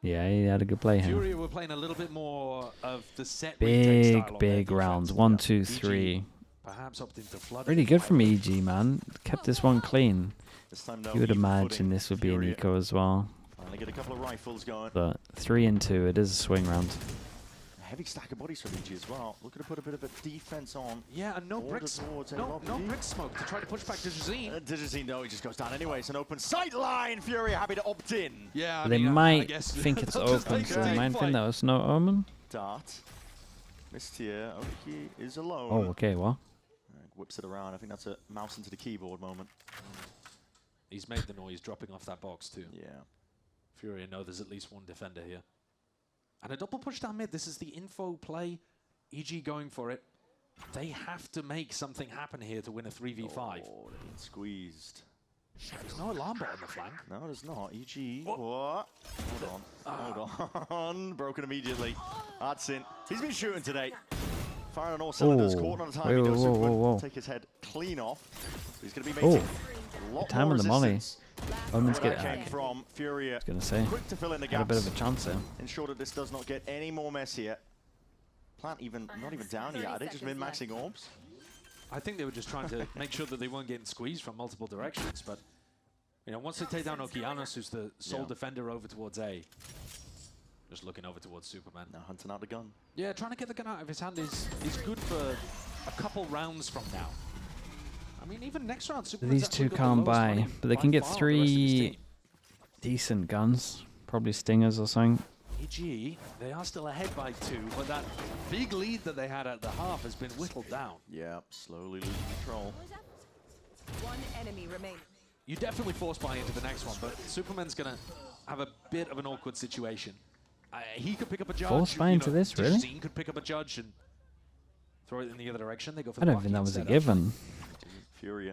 Yeah, he had a good play here. FURIA were playing a little bit more of the set retake style Big, of big their rounds. defense. 1, 2, EG 3. Perhaps opting to flood. Really good from EG, man. Kept this one clean. This time, no You would even imagine footing. this would be an FURIA eco as well. finally get a couple of rifles going. But 3 and 2, it is a swing round. A heavy stack of bodies from EG as well. Looking to put a bit of a defense on. Yeah, and no Order bricks. towards No LRP. brick smoke to try to push back Digizine. Digizine, no, he just goes down anyway. It's an open sight line. FURIA happy to opt in. Yeah, They might think it's open, so they might think that was no omen. Dart. Missed here. Oki is alone. Oh, okay, well. Whips it around. I think that's a mouse into the keyboard moment. He's made the noise dropping off that box too. Yeah. FURIA know there's at least one defender here. And a double push down mid. This is the info play. EG going for it. They have to make something happen here to win a 3v5. Oh, they're being squeezed. There's no alarm bot on the flank. No, there's not. EG. What? What? Hold on. Hold on. Broken immediately. That's in. He's been shooting today. Firing on all cylinders. Oh. Caught on time. Whoa, He goes whoa, Superman. whoa, whoa. Take his head clean off. He's going to be Oh. making a lot Time more on the molly. resistance. Omen's Where get that came from. FURIA. I was gonna say. Quick to fill in the Had a gaps. bit of a chance there. Ensure that this does not get any more messier. Plant not even down yet. Are they just min-maxing orbs? I think they were just trying to make sure that they weren't getting squeezed from multiple directions. But you know, once they take down Okeanos, who's the sole defender over towards A, just looking over towards Superman. Now hunting out the gun. Yeah, trying to get the gun out of his hand is good for a couple rounds from now. I mean, even next round, Superman's These two actually got the can't lowest buy, money but they by can get far of the rest of his 3 team. decent guns. Probably stingers or something. EG, they are still ahead by 2, but that big lead that they had at the half has been whittled down. Yeah, slowly losing control. One enemy remaining. You definitely force buy into the next one, but Superman's going to have a bit of an awkward situation. He could pick up a judge. Force buy into this, really? Digizine could pick up a judge and throw it in the other direction. They go for I the don't think that Bucky was a instead. given. FURIA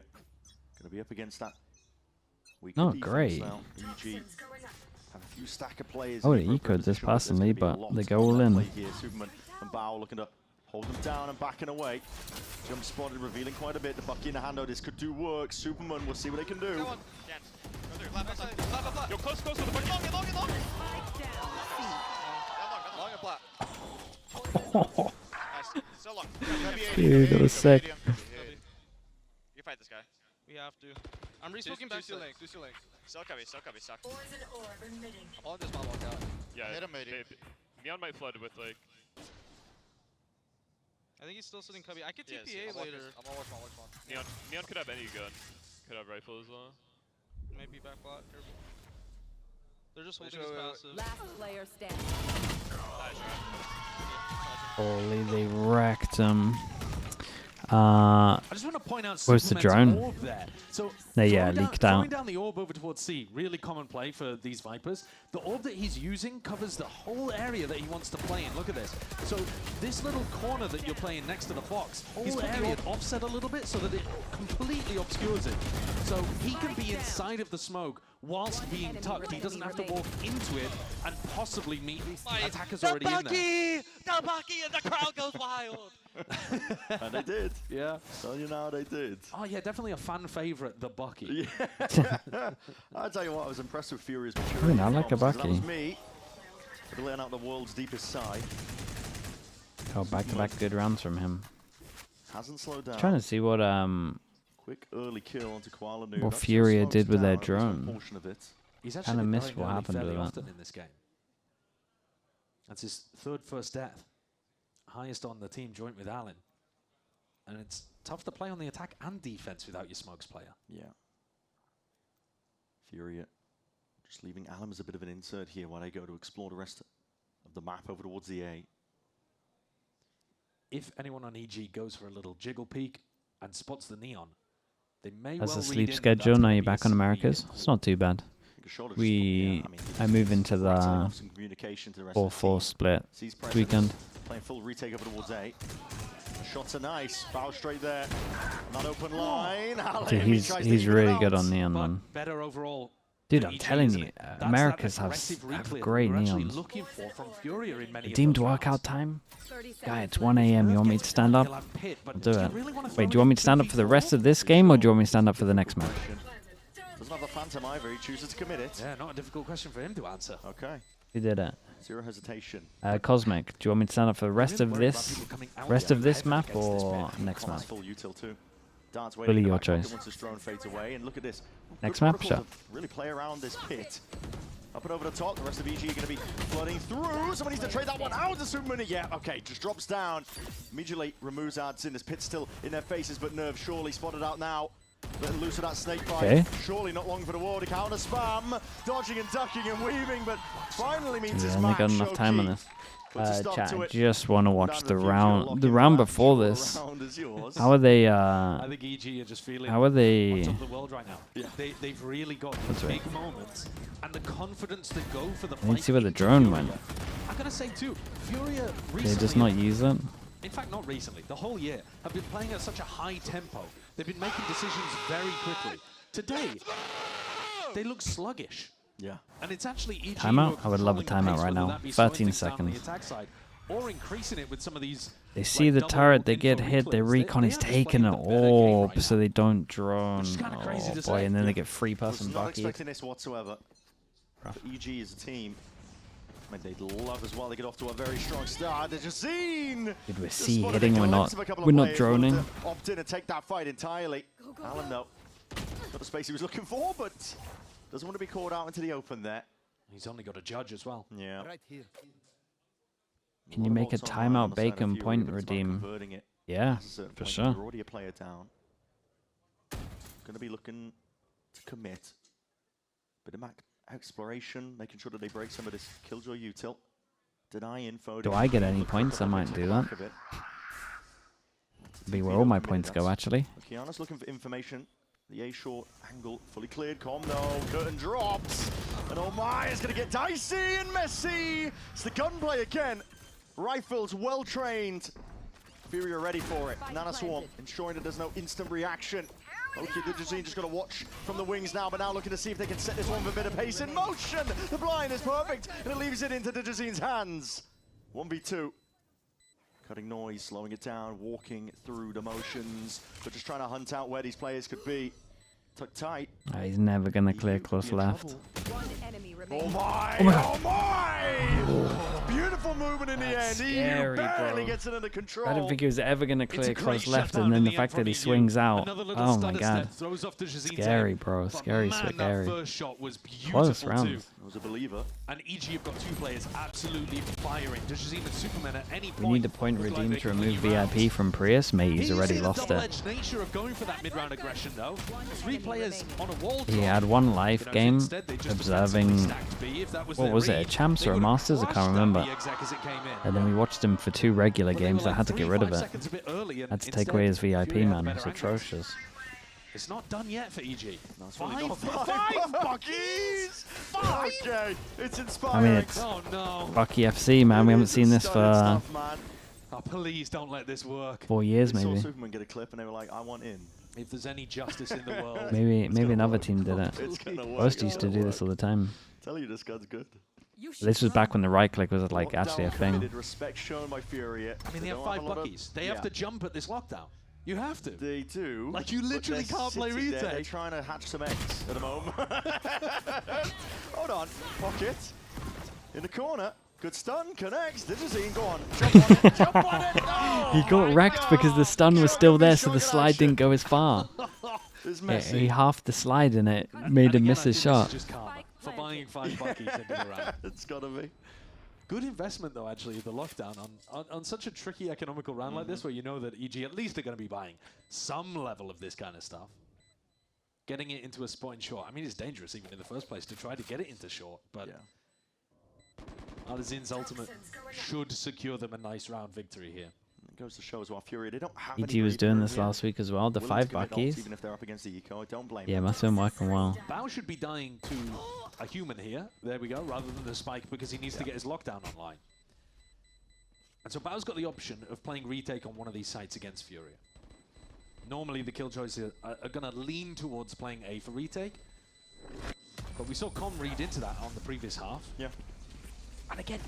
going to be up against that. Weaker Oh, defense great. now. EG have a few stack of players. Oh, in he appropriate could this position, but there's personally, gonna be a but lot they of go all that in. play here. Superman and Bao looking to hold them down and backing away. Jump spotted, revealing quite a bit. The Bucky in the hand, though, this could do work. Superman, we'll see what they can do. Go on. Jan. Go through. Left side. Left. Yo, close to the point. Long and long. Long and flat. Nice. So long. Dude, that was sick. You fight this guy. We have to. I'm resmoking back to link. So cubby. Suck. All this my walk out. Yeah. Hit him, maybe. Neon might flood with like. I think he's still sitting cubby. I could Yes, TPA I'm later. I'm all watch. Neon could have any gun. Could have rifle as well. Maybe back block. They're just holding his passive. Last player standing. Holy, they wrecked him. I just want to point out Where's the Superman's drone? orb there. So No, yeah, throwing leaked throwing out. down the orb over towards C, really common play for these Vipers. The orb that he's using covers the whole area that he wants to play in. Look at this. So this little corner that you're playing next to the box, he's put the orb offset a little bit so that it completely obscures it. So he can be inside of the smoke whilst being tucked. He doesn't have to walk into it and possibly meet attackers already in there. The Bucky and the crowd goes wild. And they did. Yeah. So you know they did. Oh yeah, definitely a fan favorite, the Bucky. Yeah. I'll tell you what, I was impressed with Furia's maturity. I mean, I like a That was Bucky. me. Laying out the world's deepest side. Oh, back-to-back good rounds from him. Hasn't slowed down. Trying to see what Quick early kill onto Kuala Lumpur. what FURIA did with their drone. Portion of it. He's Kind actually of been missed going what early happened fairly with often that. in this game. That's his third first death. Highest on the team joint with Allen. And it's tough to play on the attack and defense without your smokes player. Yeah. FURIA just leaving Allen as a bit of an insert here while they go to explore the rest of the map over towards the A. If anyone on EG goes for a little jiggle peek and spots the neon, they may That's well a read sleep in that schedule. that's Now gonna you're be a back on CB Americas. input. It's not too bad. I move into the 4-4 split this weekend. Playing full retake over towards A. Shots are nice. Bow straight there. Not open line. Dude, he's really good on neon, man. Better overall. Dude, I'm telling you, Americas have great neons. The deemed workout time? Guy, it's 1 AM. You want me to stand up? I'll do it. Wait, do you want me to stand up for the rest of this game, or do you want me to stand up for the next match? Doesn't have the Phantom either. He chooses to commit it. Yeah, not a difficult question for him to answer. Okay. Who did it? Zero hesitation. Cosmic, do you want me to stand up for the rest of this map or next map? Full util too. Darts Fully your choice. Once his drone fades away, and look at this. Next Good map, protocol sure. to really play around this pit. Up and over the top. The rest of EG are going to be flooding through. Someone needs to trade that one out. The super minute. Yeah, okay. Just drops down. Immediately removes ads in. This pit's still in their faces, but Nerve surely spotted out now. Letting loose of that snake bite. Okay. Surely not long for the war to counter spam. Dodging and ducking and weaving, but finally means Yeah, his only match. got enough time on Shoki. this. Puts a stop Chat, to I it. just want to watch the Down to the round. future, The lock round in before the this. round is yours. How are they? I think EG are just feeling How are they? on top of the world right now. Yeah. They've really got these big moments and the confidence to go for the I need to fight see where the into drone Furia. went. I'm gonna say too, Furia They recently. just not use it. In fact, not recently. The whole year have been playing at such a high tempo. They've been making decisions very quickly. Today, they look sluggish. Yeah. And it's actually EG Timeout? who are I would love a controlling the timeout pace, right whether now. that be slowing 13 things down on the seconds. attack side or increasing it with some of these. They see the double turret, they info get hit, their reclays. recon They is are just taking playing an the better game orb right so now. they don't drone. Which is kinda crazy Oh to boy, say. and then Yeah. they get free Was person not bucky. expecting this whatsoever. For EG as a team. I mean, they'd love as well. They get off to a very strong start. They're just seen. Did we Just see spotted hitting? a We're glimpse not. of a couple of We're not players droning. willing to opt in and take that fight entirely. Allen, though, got the space he was looking for, but doesn't want to be called out into the open there. He's only got a judge as well. Yeah. Right here. Can you make a timeout bacon point redeem? Yeah, for sure. You're already a player down. Going to be looking to commit. Bit of exploration, making sure that they break some of this Killjoy util. Deny info. Do I get any points? I might do that. Be where all my points go, actually. Kiana's looking for information. The A short angle fully cleared. Com no. Curtain drops. And oh my, it's going to get dicey and messy. It's the gunplay again. Rifles well trained. FURIA ready for it. Nana Swarm ensuring that there's no instant reaction. Okay, Digizine just got to watch from the wings now, but now looking to see if they can set this one with a bit of pace in motion. The blind is perfect, and it leaves it into Digizine's hands. 1v2. Cutting noise, slowing it down, walking through the motions, but just trying to hunt out where these players could be. Tuck tight. He's never going to clear close left. One enemy Oh remaining. my! Oh my God. Oh my! Beautiful movement in the That's end. scary, EU barely bro. gets it under control. I didn't think he was ever going to clear It's a close great left, shutdown and then in the the fact end that he from swings EU. out. Another little Oh my stutter god. step throws off Digizine's Scary, head. bro. But Scary, man, scary. That first shot was beautiful Close too. round. I was a believer. And EG have got two players absolutely firing. Digizine and Superman at any point. We need a point look like redeem they to can remove win rounds. VIP from Prius. Mate, he's Can you already see the lost it. double-edged nature of going for that mid-round aggression, though? Three players on a wall He drop. had one live You know, game instead they just observing, defensively stacked B. If that was what their was it, a read, Champs they or a would have Masters? I crushed can't that remember. B exec as it came in. And then we watched him for 2 regular But they were games. I like had to get rid of 3-5 it. seconds a bit early, and Had to take instead, away his VIP, Furia had man. the It's better angle. atrocious. It's not done yet for EG. Five Five Buckies! Okay, it's inspiring. I mean, it's Oh no. Bucky FC, man. We haven't seen this Stunning for stuff, man. Oh, please don't let this work. 4 years, They saw maybe. Superman get a clip and they were like, I want in. If there's any justice in the world. Maybe another team did it. It's gonna work. Most used to do this all the time. Tell you this gun's good. This was back when the right click was like actually a Lockdown thing. committed, respect shown by FURIA. I mean, they have don't 5 a lot of- Buckies. They have to jump at this lockdown. You have to. They do. Like, you but literally they're can't play sitting there, retake. They're trying to hatch some eggs at the moment. Hold on. Pocket. In the corner. Good stun. Connects. Digizine, go on. Jump on it. Jump on it. Oh, He got my wrecked God. because the stun was still there, so the Shotgun slide action. didn't go as far. It's Yeah, messy. he halved the slide and it made him again, miss I his think this is shot. just karma for buying 5 buckies into the round. It's gotta be. Good investment, though, actually, the lockdown on such a tricky economical round like this, where you know that EG at least are going to be buying some level of this kind of stuff. Getting it into a spot in short. I mean, it's dangerous even in the first place to try to get it into short, but Alizin's ultimate should secure them a nice round victory here. It goes to show as well, FURIA, they don't have EG was doing this last week as well, the 5 buckies. Even if they're up against the eco, I don't blame Yeah, them. must have been working well. Bao should be dying to a human here. There we go, rather than the spike, because he needs to get his lockdown online. And so Bao's got the option of playing retake on one of these sites against FURIA. Normally the Killjoys are going to lean towards playing A for retake. But we saw Con read into that on the previous half. Yeah. And again,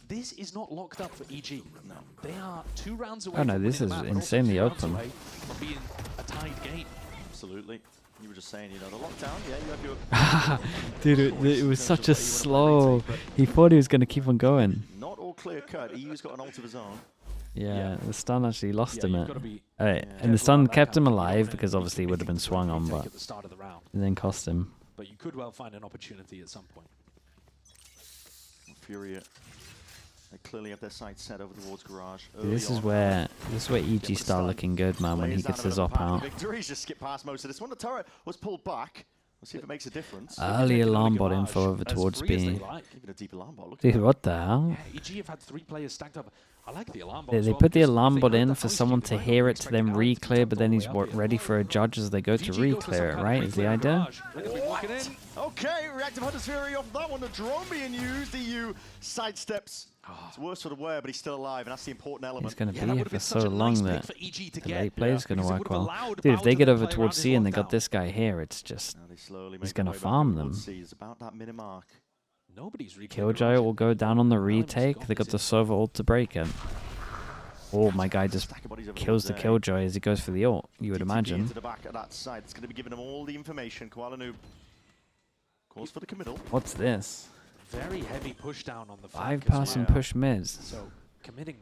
this is not locked up for EG. No. They are 2 rounds away. Oh no, from this is winning the map, insanely also 2 open. rounds away from being a tied game. Absolutely. You were just saying, you know, the lockdown, you have your... Dude, it was such a slow... He thought he was going to keep on going. Not all clear cut. EU's got an ult of his own. Yeah, the stun actually lost him it. Be And the stun kept him alive because obviously he would have been swung on, but at the start of the round. it then cost him. But you could well find an opportunity at some point. FURIA, they clearly have their sights set over towards Garage. This is where EG start looking good, man, when he gets his op out. Victory's just skipped past most of this one. The turret was pulled back. We'll see if it makes a difference. Early alarm bot info over towards B. Even a deep alarm bot. Dude, what the hell? Yeah, EG have had 3 players stacked up. I like the alarm bot. They as well, put the because alarm they bot heard in that for voice someone keep to going, hear they it, to expect then the guard to re-clear, jump but all then the he's way up here. ready for a judge as they go to VG go for some re-clear it, kind of right? Is the replay idea? barrage. Look at me walking in. Okay, reactive Hunter's Fury off that one. The drone being used. EU sidesteps. It's worse for the wear, but he's still alive, and that's the important element. He's going to Yeah, be that here would've for been so such a long nice that pick for EG to the get. late play is going to because it work would've well. allowed Dude, if Bao they to get then over play towards around C his and they got lockdown. this guy here, it's just... Now they slowly He's make their gonna way back farm up towards them. C. It's about that minute mark. Nobody's replayed Killjoy Garage. will go down on the Well, he's retake. got They got this the in. server ult to break it. Oh, my guy just Stack of bodies over kills the there. Killjoy as he goes for the ult, you would DTB imagine. into the back of that side. It's going to be giving them all the information. Koala Noob calls for the committal. What's this? Very heavy push down on the flank. 5-person push mids. So committing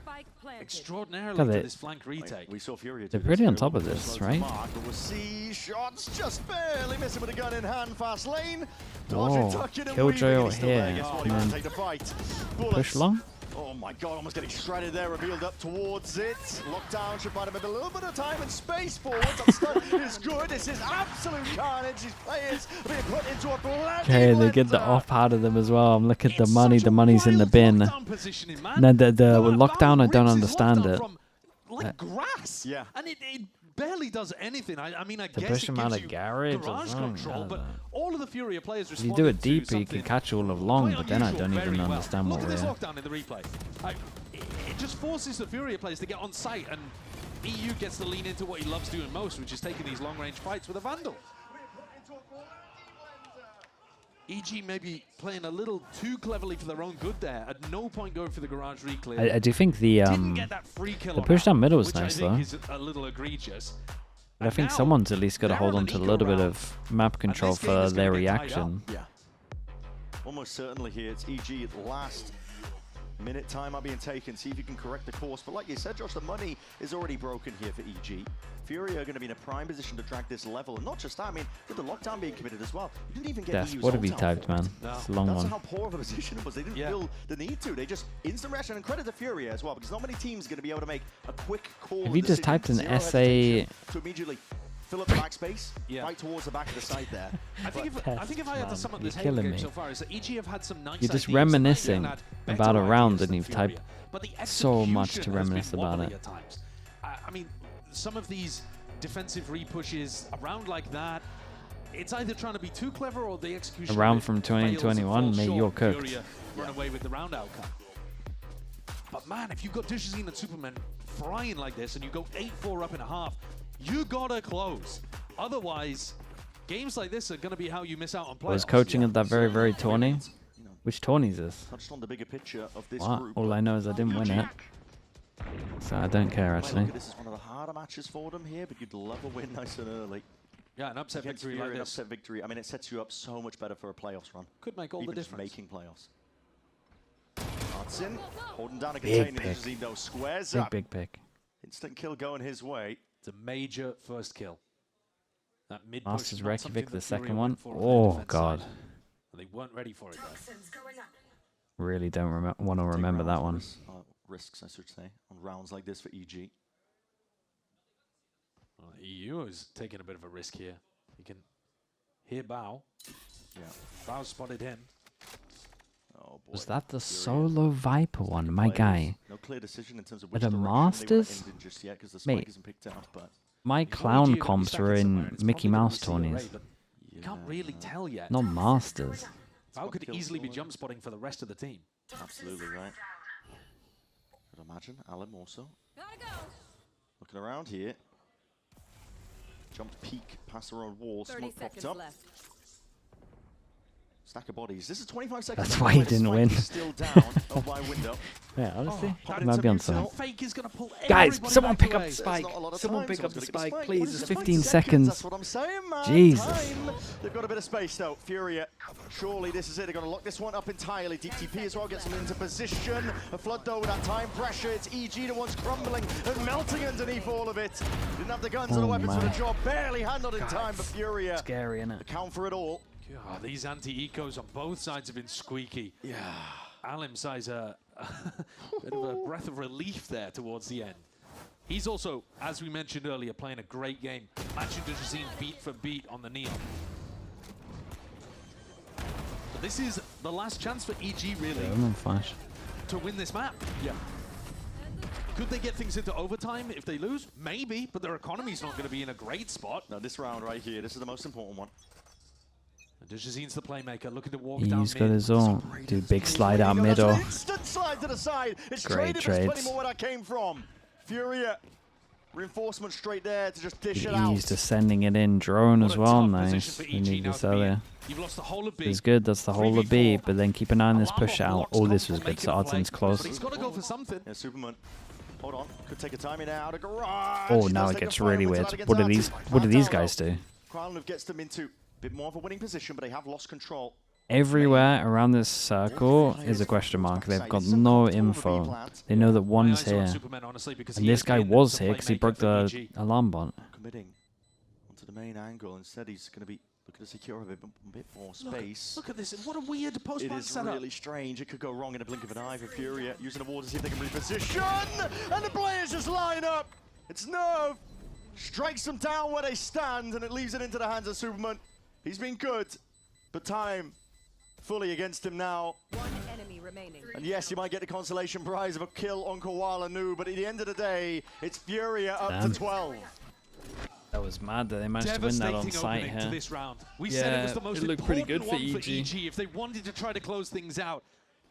Spike planted. extraordinarily Got to it. this flank retake. We saw FURIA. They're do pretty this on very top well. of this, Close to the right? mark, but we'll see shots just barely missing with a gun in hand. Fast lane. Whoa, Dodging, tucking and Killjoy weaving, and out he's still there. here, Guess what? and He won't then take the fight. Push Bullets. long? Oh my god, almost getting shredded there, revealed up towards it. Lockdown should buy him a little bit of time and space forward. Stun is good. This is absolute carnage. These players are being put into a bloody Okay, they get the blender. off out of them as well. I'm looking at the It's money. such The a money's in the wild bin. lockdown positioning, man. No, the Bao lockdown, I don't rips his understand lockdown it. from, like grass. Yeah. And it barely does anything. I mean, I To guess push it him gives out of you garage or garage something, control, I don't but know. all of the FURIA players If you responded do it to deeper, you can something catch all of long, quite but then I unusual, don't even very well. understand Look what at this we're... lockdown in the replay. It just forces the FURIA players to get on site, and EU gets to lean into what he loves doing most, which is taking these long-range fights with a Vandal. EG maybe playing a little too cleverly for their own good there. At no point going for the garage reclear. I do think the Didn't get that free kill the on push that, down middle was which nice I think though. is a little egregious. But I think now, someone's at least got to they're hold on on an to a eco little bit round, of map control this game for is gonna their get tied up. reaction. Yeah. Almost certainly here, it's EG at the last minute time are being taken. See if you can correct the course. But like you said, Josh, the money is already broken here for EG. FURIA are going to be in a prime position to drag this level. And not just that, I mean, with the lockdown being committed as well, you didn't even get Death, EU's what have ult you out typed, for it. man? It's a long That's one. how poor of a position it was. They didn't feel the need to. They just instant reaction, and credit to FURIA as well, because not many teams are going to be able to make a quick call. If you just typed an essay... to immediately fill up the backspace, right towards the back of the site there. I think if I had to sum up this You're Halo killing game me. so far, is that EG have had some nice You're just ideas, reminiscing and had about a better round ideas and than you've FURIA. typed But the so much to execution has reminisce been about wobbly it. at times. I mean, some of these defensive re-pushes around like that, it's either trying to be too clever or the execution A round of it from fails and 2021, falls mate, short, you're and cooked. FURIA run away with the round outcome. But man, if you've got Dishazine and Superman frying like this and you go 8-4 up in a half, you gotta close. Otherwise, games like this are gonna be how you miss out on playoffs. I was coaching at that very, very tourney. Which tourney is this? Touched on the bigger picture of this What? group. All I know is I didn't win it. So I don't care, actually. This is one of the harder matches for them here, but you'd love a win nice and early. Yeah, an upset Against victory FURIA, like an this upset victory. I mean, it sets you up so much better for a playoffs run. could make all Even the just difference. making playoffs. Martin holding down a Big container. pick. Though squares Big, up. big pick. Instant kill going his way. It's a major first kill. That mid Masters push, not something Reykjavik, that the Furia second went one. for on their Oh, defense God. side. They weren't ready for it, though. Really don't want to Take remember that one. Risks, I should say, on rounds like this for EG. Well, EU is taking a bit of a risk here. You can hear Bao. Yeah. Bao spotted him. Oh boy. Was that the Furia. solo Viper one, my guy? No clear decision in terms of At which a direction Masters? they want to end in just yet, because the Mate. spike isn't picked out, but My If clown EG are gonna be comps stuck were in somewhere, in it's Mickey probably gonna Mouse be CRA, tourneys, but you can't really tell yet. not Masters. Bao could kills easily be all jump spotting for the rest of the team. absolutely right. Could imagine Alim also Gotta go. looking around here. Jumped peak past the road wall, 30 smoke popped seconds up. left. Stack of bodies. This is 25 seconds. That's left why he away. didn't Spike win. is still down up by window. Yeah, honestly, Pop might into be on mute something. still. Fake is going to pull Guys, everybody someone back pick up away. the spike. Not a lot of Someone time. pick up the Someone's gonna get spike, What please. is It's it? 15 That's seconds. what I'm saying, man. Jesus. Time. They've got a bit of space though. Furia. Surely this is it. They're going to lock this one up entirely. Deep TP as well gets them into position. A flood though with that time pressure. It's EG the one's crumbling and melting underneath all of it. Didn't have the guns or the Oh, weapons for man. the job. Barely handled in time, but Furia Scary, innit? account for it all. God, these anti-ecos on both sides have been squeaky. Yeah. Alim sighs a bit of a breath of relief there towards the end. He's also, as we mentioned earlier, playing a great game, matching Dejazine beat for beat on the Neon. But this is the last chance for EG, really, I'm on flash. to win this map. Yeah. Could they get things into overtime if they lose? Maybe, but their economy's not going to be in a great spot. Now this round right here, this is the most important one. Dejazine's the playmaker, looking to walk down He's mid. got his own. Do big slide out middle. Instant slide to the side. It's Great traded, but it's plenty trades. more where that came from. Furia, reinforcement straight there to just dish it He's out. just sending it in. Drone What as a well, tough nice. position for We EG need now this to be in. earlier. You've lost the whole of B. It's good, that's the whole of B, 3v4. but then keep an eye on this Alarm push off out. blocks Oh, come this from was good, making so a Arten's play, close. But he's got to go for something. Yeah, Superman. Hold on, could take a timing out of garage. Oh, He now does it take a gets fire really into weird. that against What do Artie. these Kralnov, guys do? Kralnov gets them into a bit more of a winning position, but they have lost control. Everywhere around this circle is a question mark. They've got no info. They know that My one's eyes are on here. Superman, honestly, because And he this is guy being was the here because he playmaker broke for the EG. alarm bot. Committing onto the main angle. Instead, he's going to be looking to secure a bit more space. Look at this. What a weird post It plant is setup. really strange. It could go wrong in a blink of an eye for Furia. Using the wall to see if they can reposition. And the players just line up. It's Nerve. Strikes them down where they stand, and it leaves it into the hands of Superman. He's been good, but time fully against him now. One enemy remaining. And yes, you might get the consolation prize of a kill on Koala Nu, but at the end of the day, it's Furia up Damn. to 12. That was mad that they managed to win that on Devastating site opening to here. this round. We said it was the most it looked pretty important good for one for EG. EG if they wanted to try to close things out.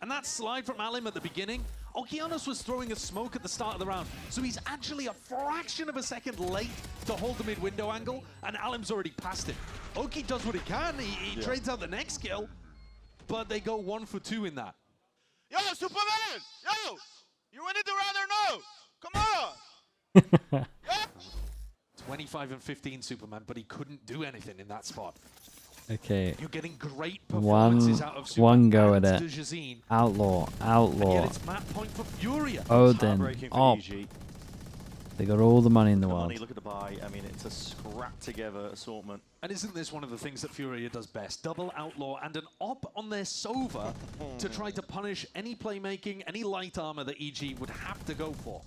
And that slide from Alim at the beginning, Okeanos was throwing a smoke at the start of the round, so he's actually a fraction of a second late to hold the mid-window angle, and Alim's already past him. Oki does what he can, he trades out the next kill, but they go 1 for 2 in that. Yo, Superman! Yo! You winning the round or no? Come on! 25 and 15 Superman, but he couldn't do anything in that spot. Okay, You're getting great performances out of Superman one go and at it. Dejazine, Outlaw, and Outlaw, yet it's map point for Furia. Odin, Heartbreaking for Op. EG. They got all the money in the The world. money, look at the buy. I mean, it's a scrap together assortment. And isn't this one of the things that Furia does best? Double Outlaw and an op on their Sova to try to punish any playmaking, any light armor that EG would have to go for.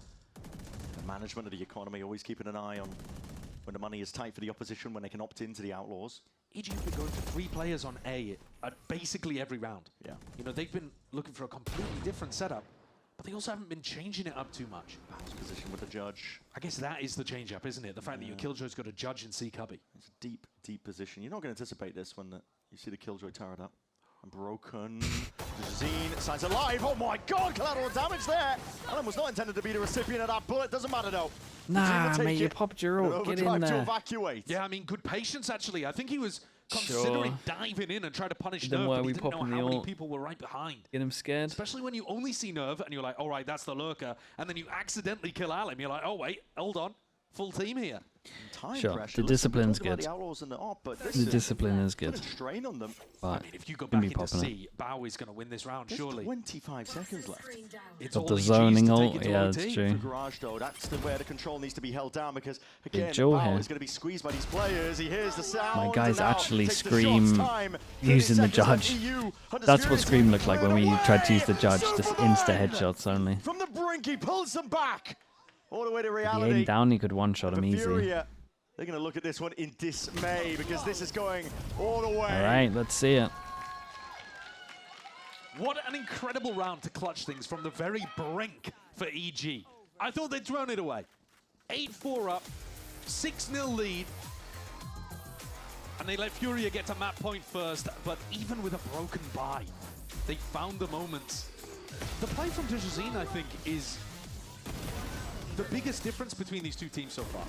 The management of the economy, always keeping an eye on when the money is tight for the opposition, when they can opt into the Outlaws. EG have been going for 3 players on A at basically every round. Yeah. You know, they've been looking for a completely different setup, but they also haven't been changing it up too much. Bao's position with the judge. I guess that is the change up, isn't it? The fact that your Killjoy's got a judge in C cubby. It's a deep, deep position. You're not going to anticipate this when you see the Killjoy turret up. And broken. Zine signs alive. Oh my god, collateral damage there. Alan was not intended to be the recipient of that bullet. Doesn't matter though. Nah, Zine will take mate, you it. popped your An ult. Get in overdrive to there. evacuate. Yeah, I mean, good patience, actually. I think he was considering diving in and trying to punish Then Nerve, why but are he we didn't know popping how the many ult? people were right behind. Get him scared. Especially when you only see Nerve and you're like, all right, that's the lurker, and then you accidentally kill Alim. You're like, oh, wait, hold on. Full team here. Sure, the discipline's good. The discipline is good. Strain on them. But I mean, if you go back into C, Bao is going to win this round, There's surely. 25 seconds left. It's got all the EGs zoning to take ult. it to Yeah, OT. that's true. Garage though, that's where the control needs to be held down because again, duel Bao here. is going to be squeezed by these players. He hears the sound. My guys and now actually takes the scream shots. Time. 30 using the seconds left. judge. EU. That's what Scream looked like when we tried to use the Away! judge. Just insta headshots only. From the brink, he pulls them back. All the way to If he reality. aimed down, he could one-shot him The easy. FURIA, they're going to look at this one in dismay because this is going all the way. All right, let's see it. What an incredible round to clutch things from the very brink for EG. I thought they'd thrown it away. 8-4 up, 6-0 lead. And they let FURIA get to map point first, but even with a broken bye, they found the moments. The play from Dejazine, I think, is the biggest difference between these two teams so far.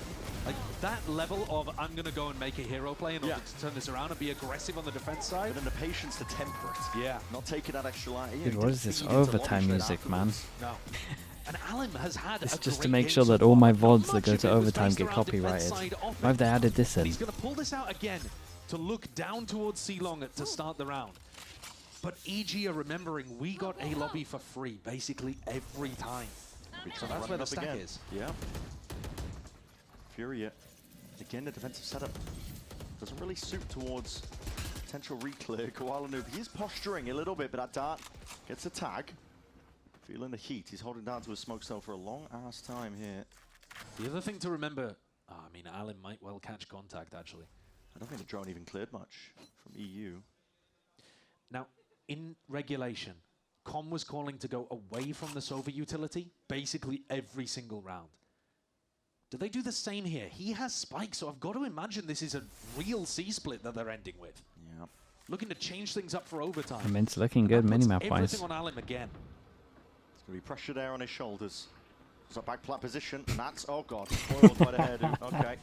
Like, that level of, I'm going to go and make a hero play in order to turn this around and be aggressive on the defense side. But then the patience to temper it. Yeah. Not taking that extra line. Dude, what is this overtime music, man? No. And Alim has had It's a just great to make game sure so that all far. my VODs that Much go of to it was overtime based get around defense copyrighted. side offense. Why have they added this in? And he's going to pull this out again to look down towards C-Long to start the round. But EG are remembering we got a lobby for free basically every time. So that's where the stack is. Yeah. FURIA, again, the defensive setup doesn't really suit towards potential reclear. Koala Noob, he is posturing a little bit, but that dart gets a tag. Feeling the heat. He's holding down to his smoke cell for a long-ass time here. The other thing to remember, I mean, Alim might well catch contact, actually. I don't think the drone even cleared much from EU. Now, in regulation, Com was calling to go away from the Sova utility basically every single round. Do they do the same here? He has spikes, so I've got to imagine this is a real C-split that they're ending with. Yeah. Looking to change things up for overtime. I mean, it's looking good minimap-wise. Everything on Alim again. It's going to be pressure there on his shoulders. It's a back plat position, and that's, oh god, spoiled by the hairdo. Okay.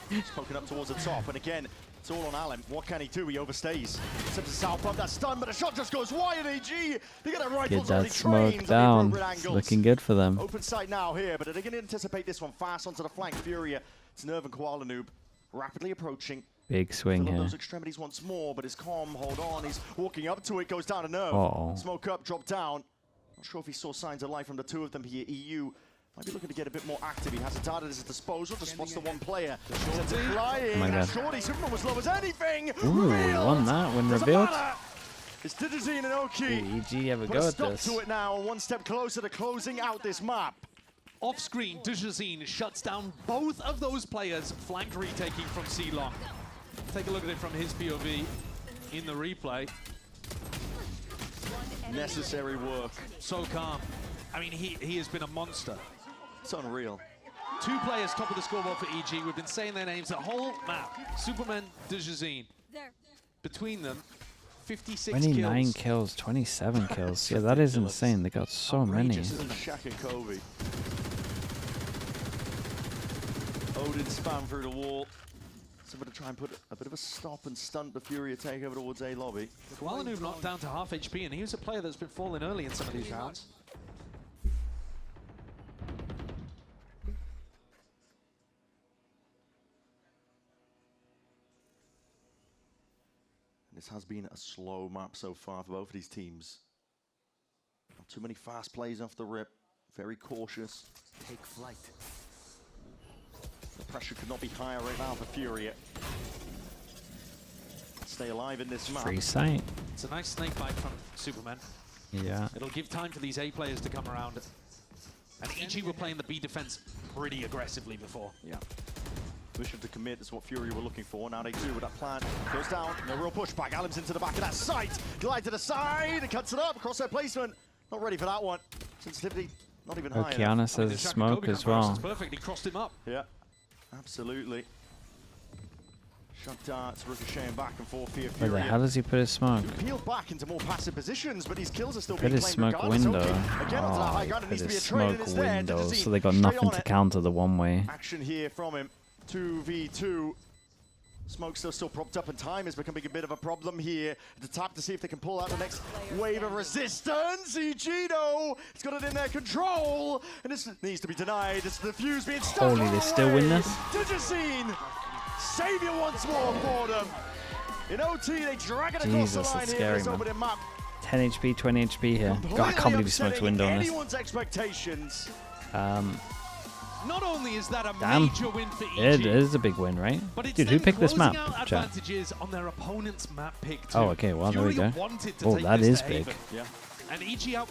He's poking up towards the top, and again, it's all on Alim. What can he do? He overstays. Steps to south bump, that's stunned, but the shot just goes wide. AG, they get a rifle. Get that smoke down. It's looking good for them. Open sight now here, but are they going to anticipate this one fast onto the flank? FURIA, it's Nerve and Koala Noob rapidly approaching. Big swing here. Those extremities once more, but his calm, hold on. He's walking up to it, goes down to Nerve. Uh-oh. Smoke up, drop down. Not sure if he saw signs of life from the two of them here. EU might be looking to get a bit more active. He has a dart at his disposal, just spots the one player. Sends it flying. Oh my god. Shorty, Superman was low as anything. Ooh, he won that when revealed. It's Dejazine and Oki. Did EG ever Put go a at stop this? to it now, one step closer to closing out this map. Off screen, Dejazine shuts down both of those players, flank retaking from C-Long. Take a look at it from his POV in the replay. Necessary work. So calm. I mean, he has been a monster. It's unreal. Two players top of the scoreboard for EG. We've been saying their names the whole map. Superman, Dejazine. Between them, 56 29 kills. kills, 27 kills. Yeah, that is insane. They got so many. Shaq and Kobe. Odin spam through the wall. Somebody to try and put a bit of a stop and stunt the FURIA takeover towards A lobby. Koala Noob knocked down to half HP, and he was a player that's been falling early in some of these rounds. This has been a slow map so far for both of these teams. Not too many fast plays off the rip. Very cautious. Take flight. The pressure could not be higher right now for FURIA. Stay alive in this map. Free sight. It's a nice snake bite from Superman. Yeah. It'll give time for these A players to come around. And EG were playing the B defense pretty aggressively before. Yeah. Mission to commit is what FURIA were looking for. Now they do with that plan. Goes down. No real pushback. Alim's into the back of that site. Glide to the side. Cuts it up. Crosshair placement. Not ready for that one. Sensitivity not even high enough. Okeanis has smoke as well. Perfect. He crossed him up. Yeah. Absolutely. Shot darts ricocheting back and forth here. Where the hell does he put his smoke? Peeled back into more passive positions, but his kills are still Put being his claimed smoke regardless. window. Okay. Again, onto that high ground. It Put needs to be a his trade, and smoke it's there. window, Dejazine so they got straight nothing on to it. counter the one way. Action here from him. 2v2. Smoke's still propped up, and time is becoming a bit of a problem here. The tap to see if they can pull out the next wave of resistance. EG, though, it's got it in their control, and this needs to be denied. It's the fuse being stuck. Holy, they still win this? Digicine, savior once more for them. In OT, they drag it across Jesus, the line that's here. scary, This man. opening map. 10 HP, 20 HP here. God, I can't believe he smoked window on this. Anyone's expectations. Not only is that a Damn. major win for EG, It is a big win, right? but it's Dude, who then picked this map? closing out Chat. advantages on their opponent's map pick too. Oh, okay, well, there we Furia go. wanted to Oh, take that this is to big. Haven. Yeah. And EG out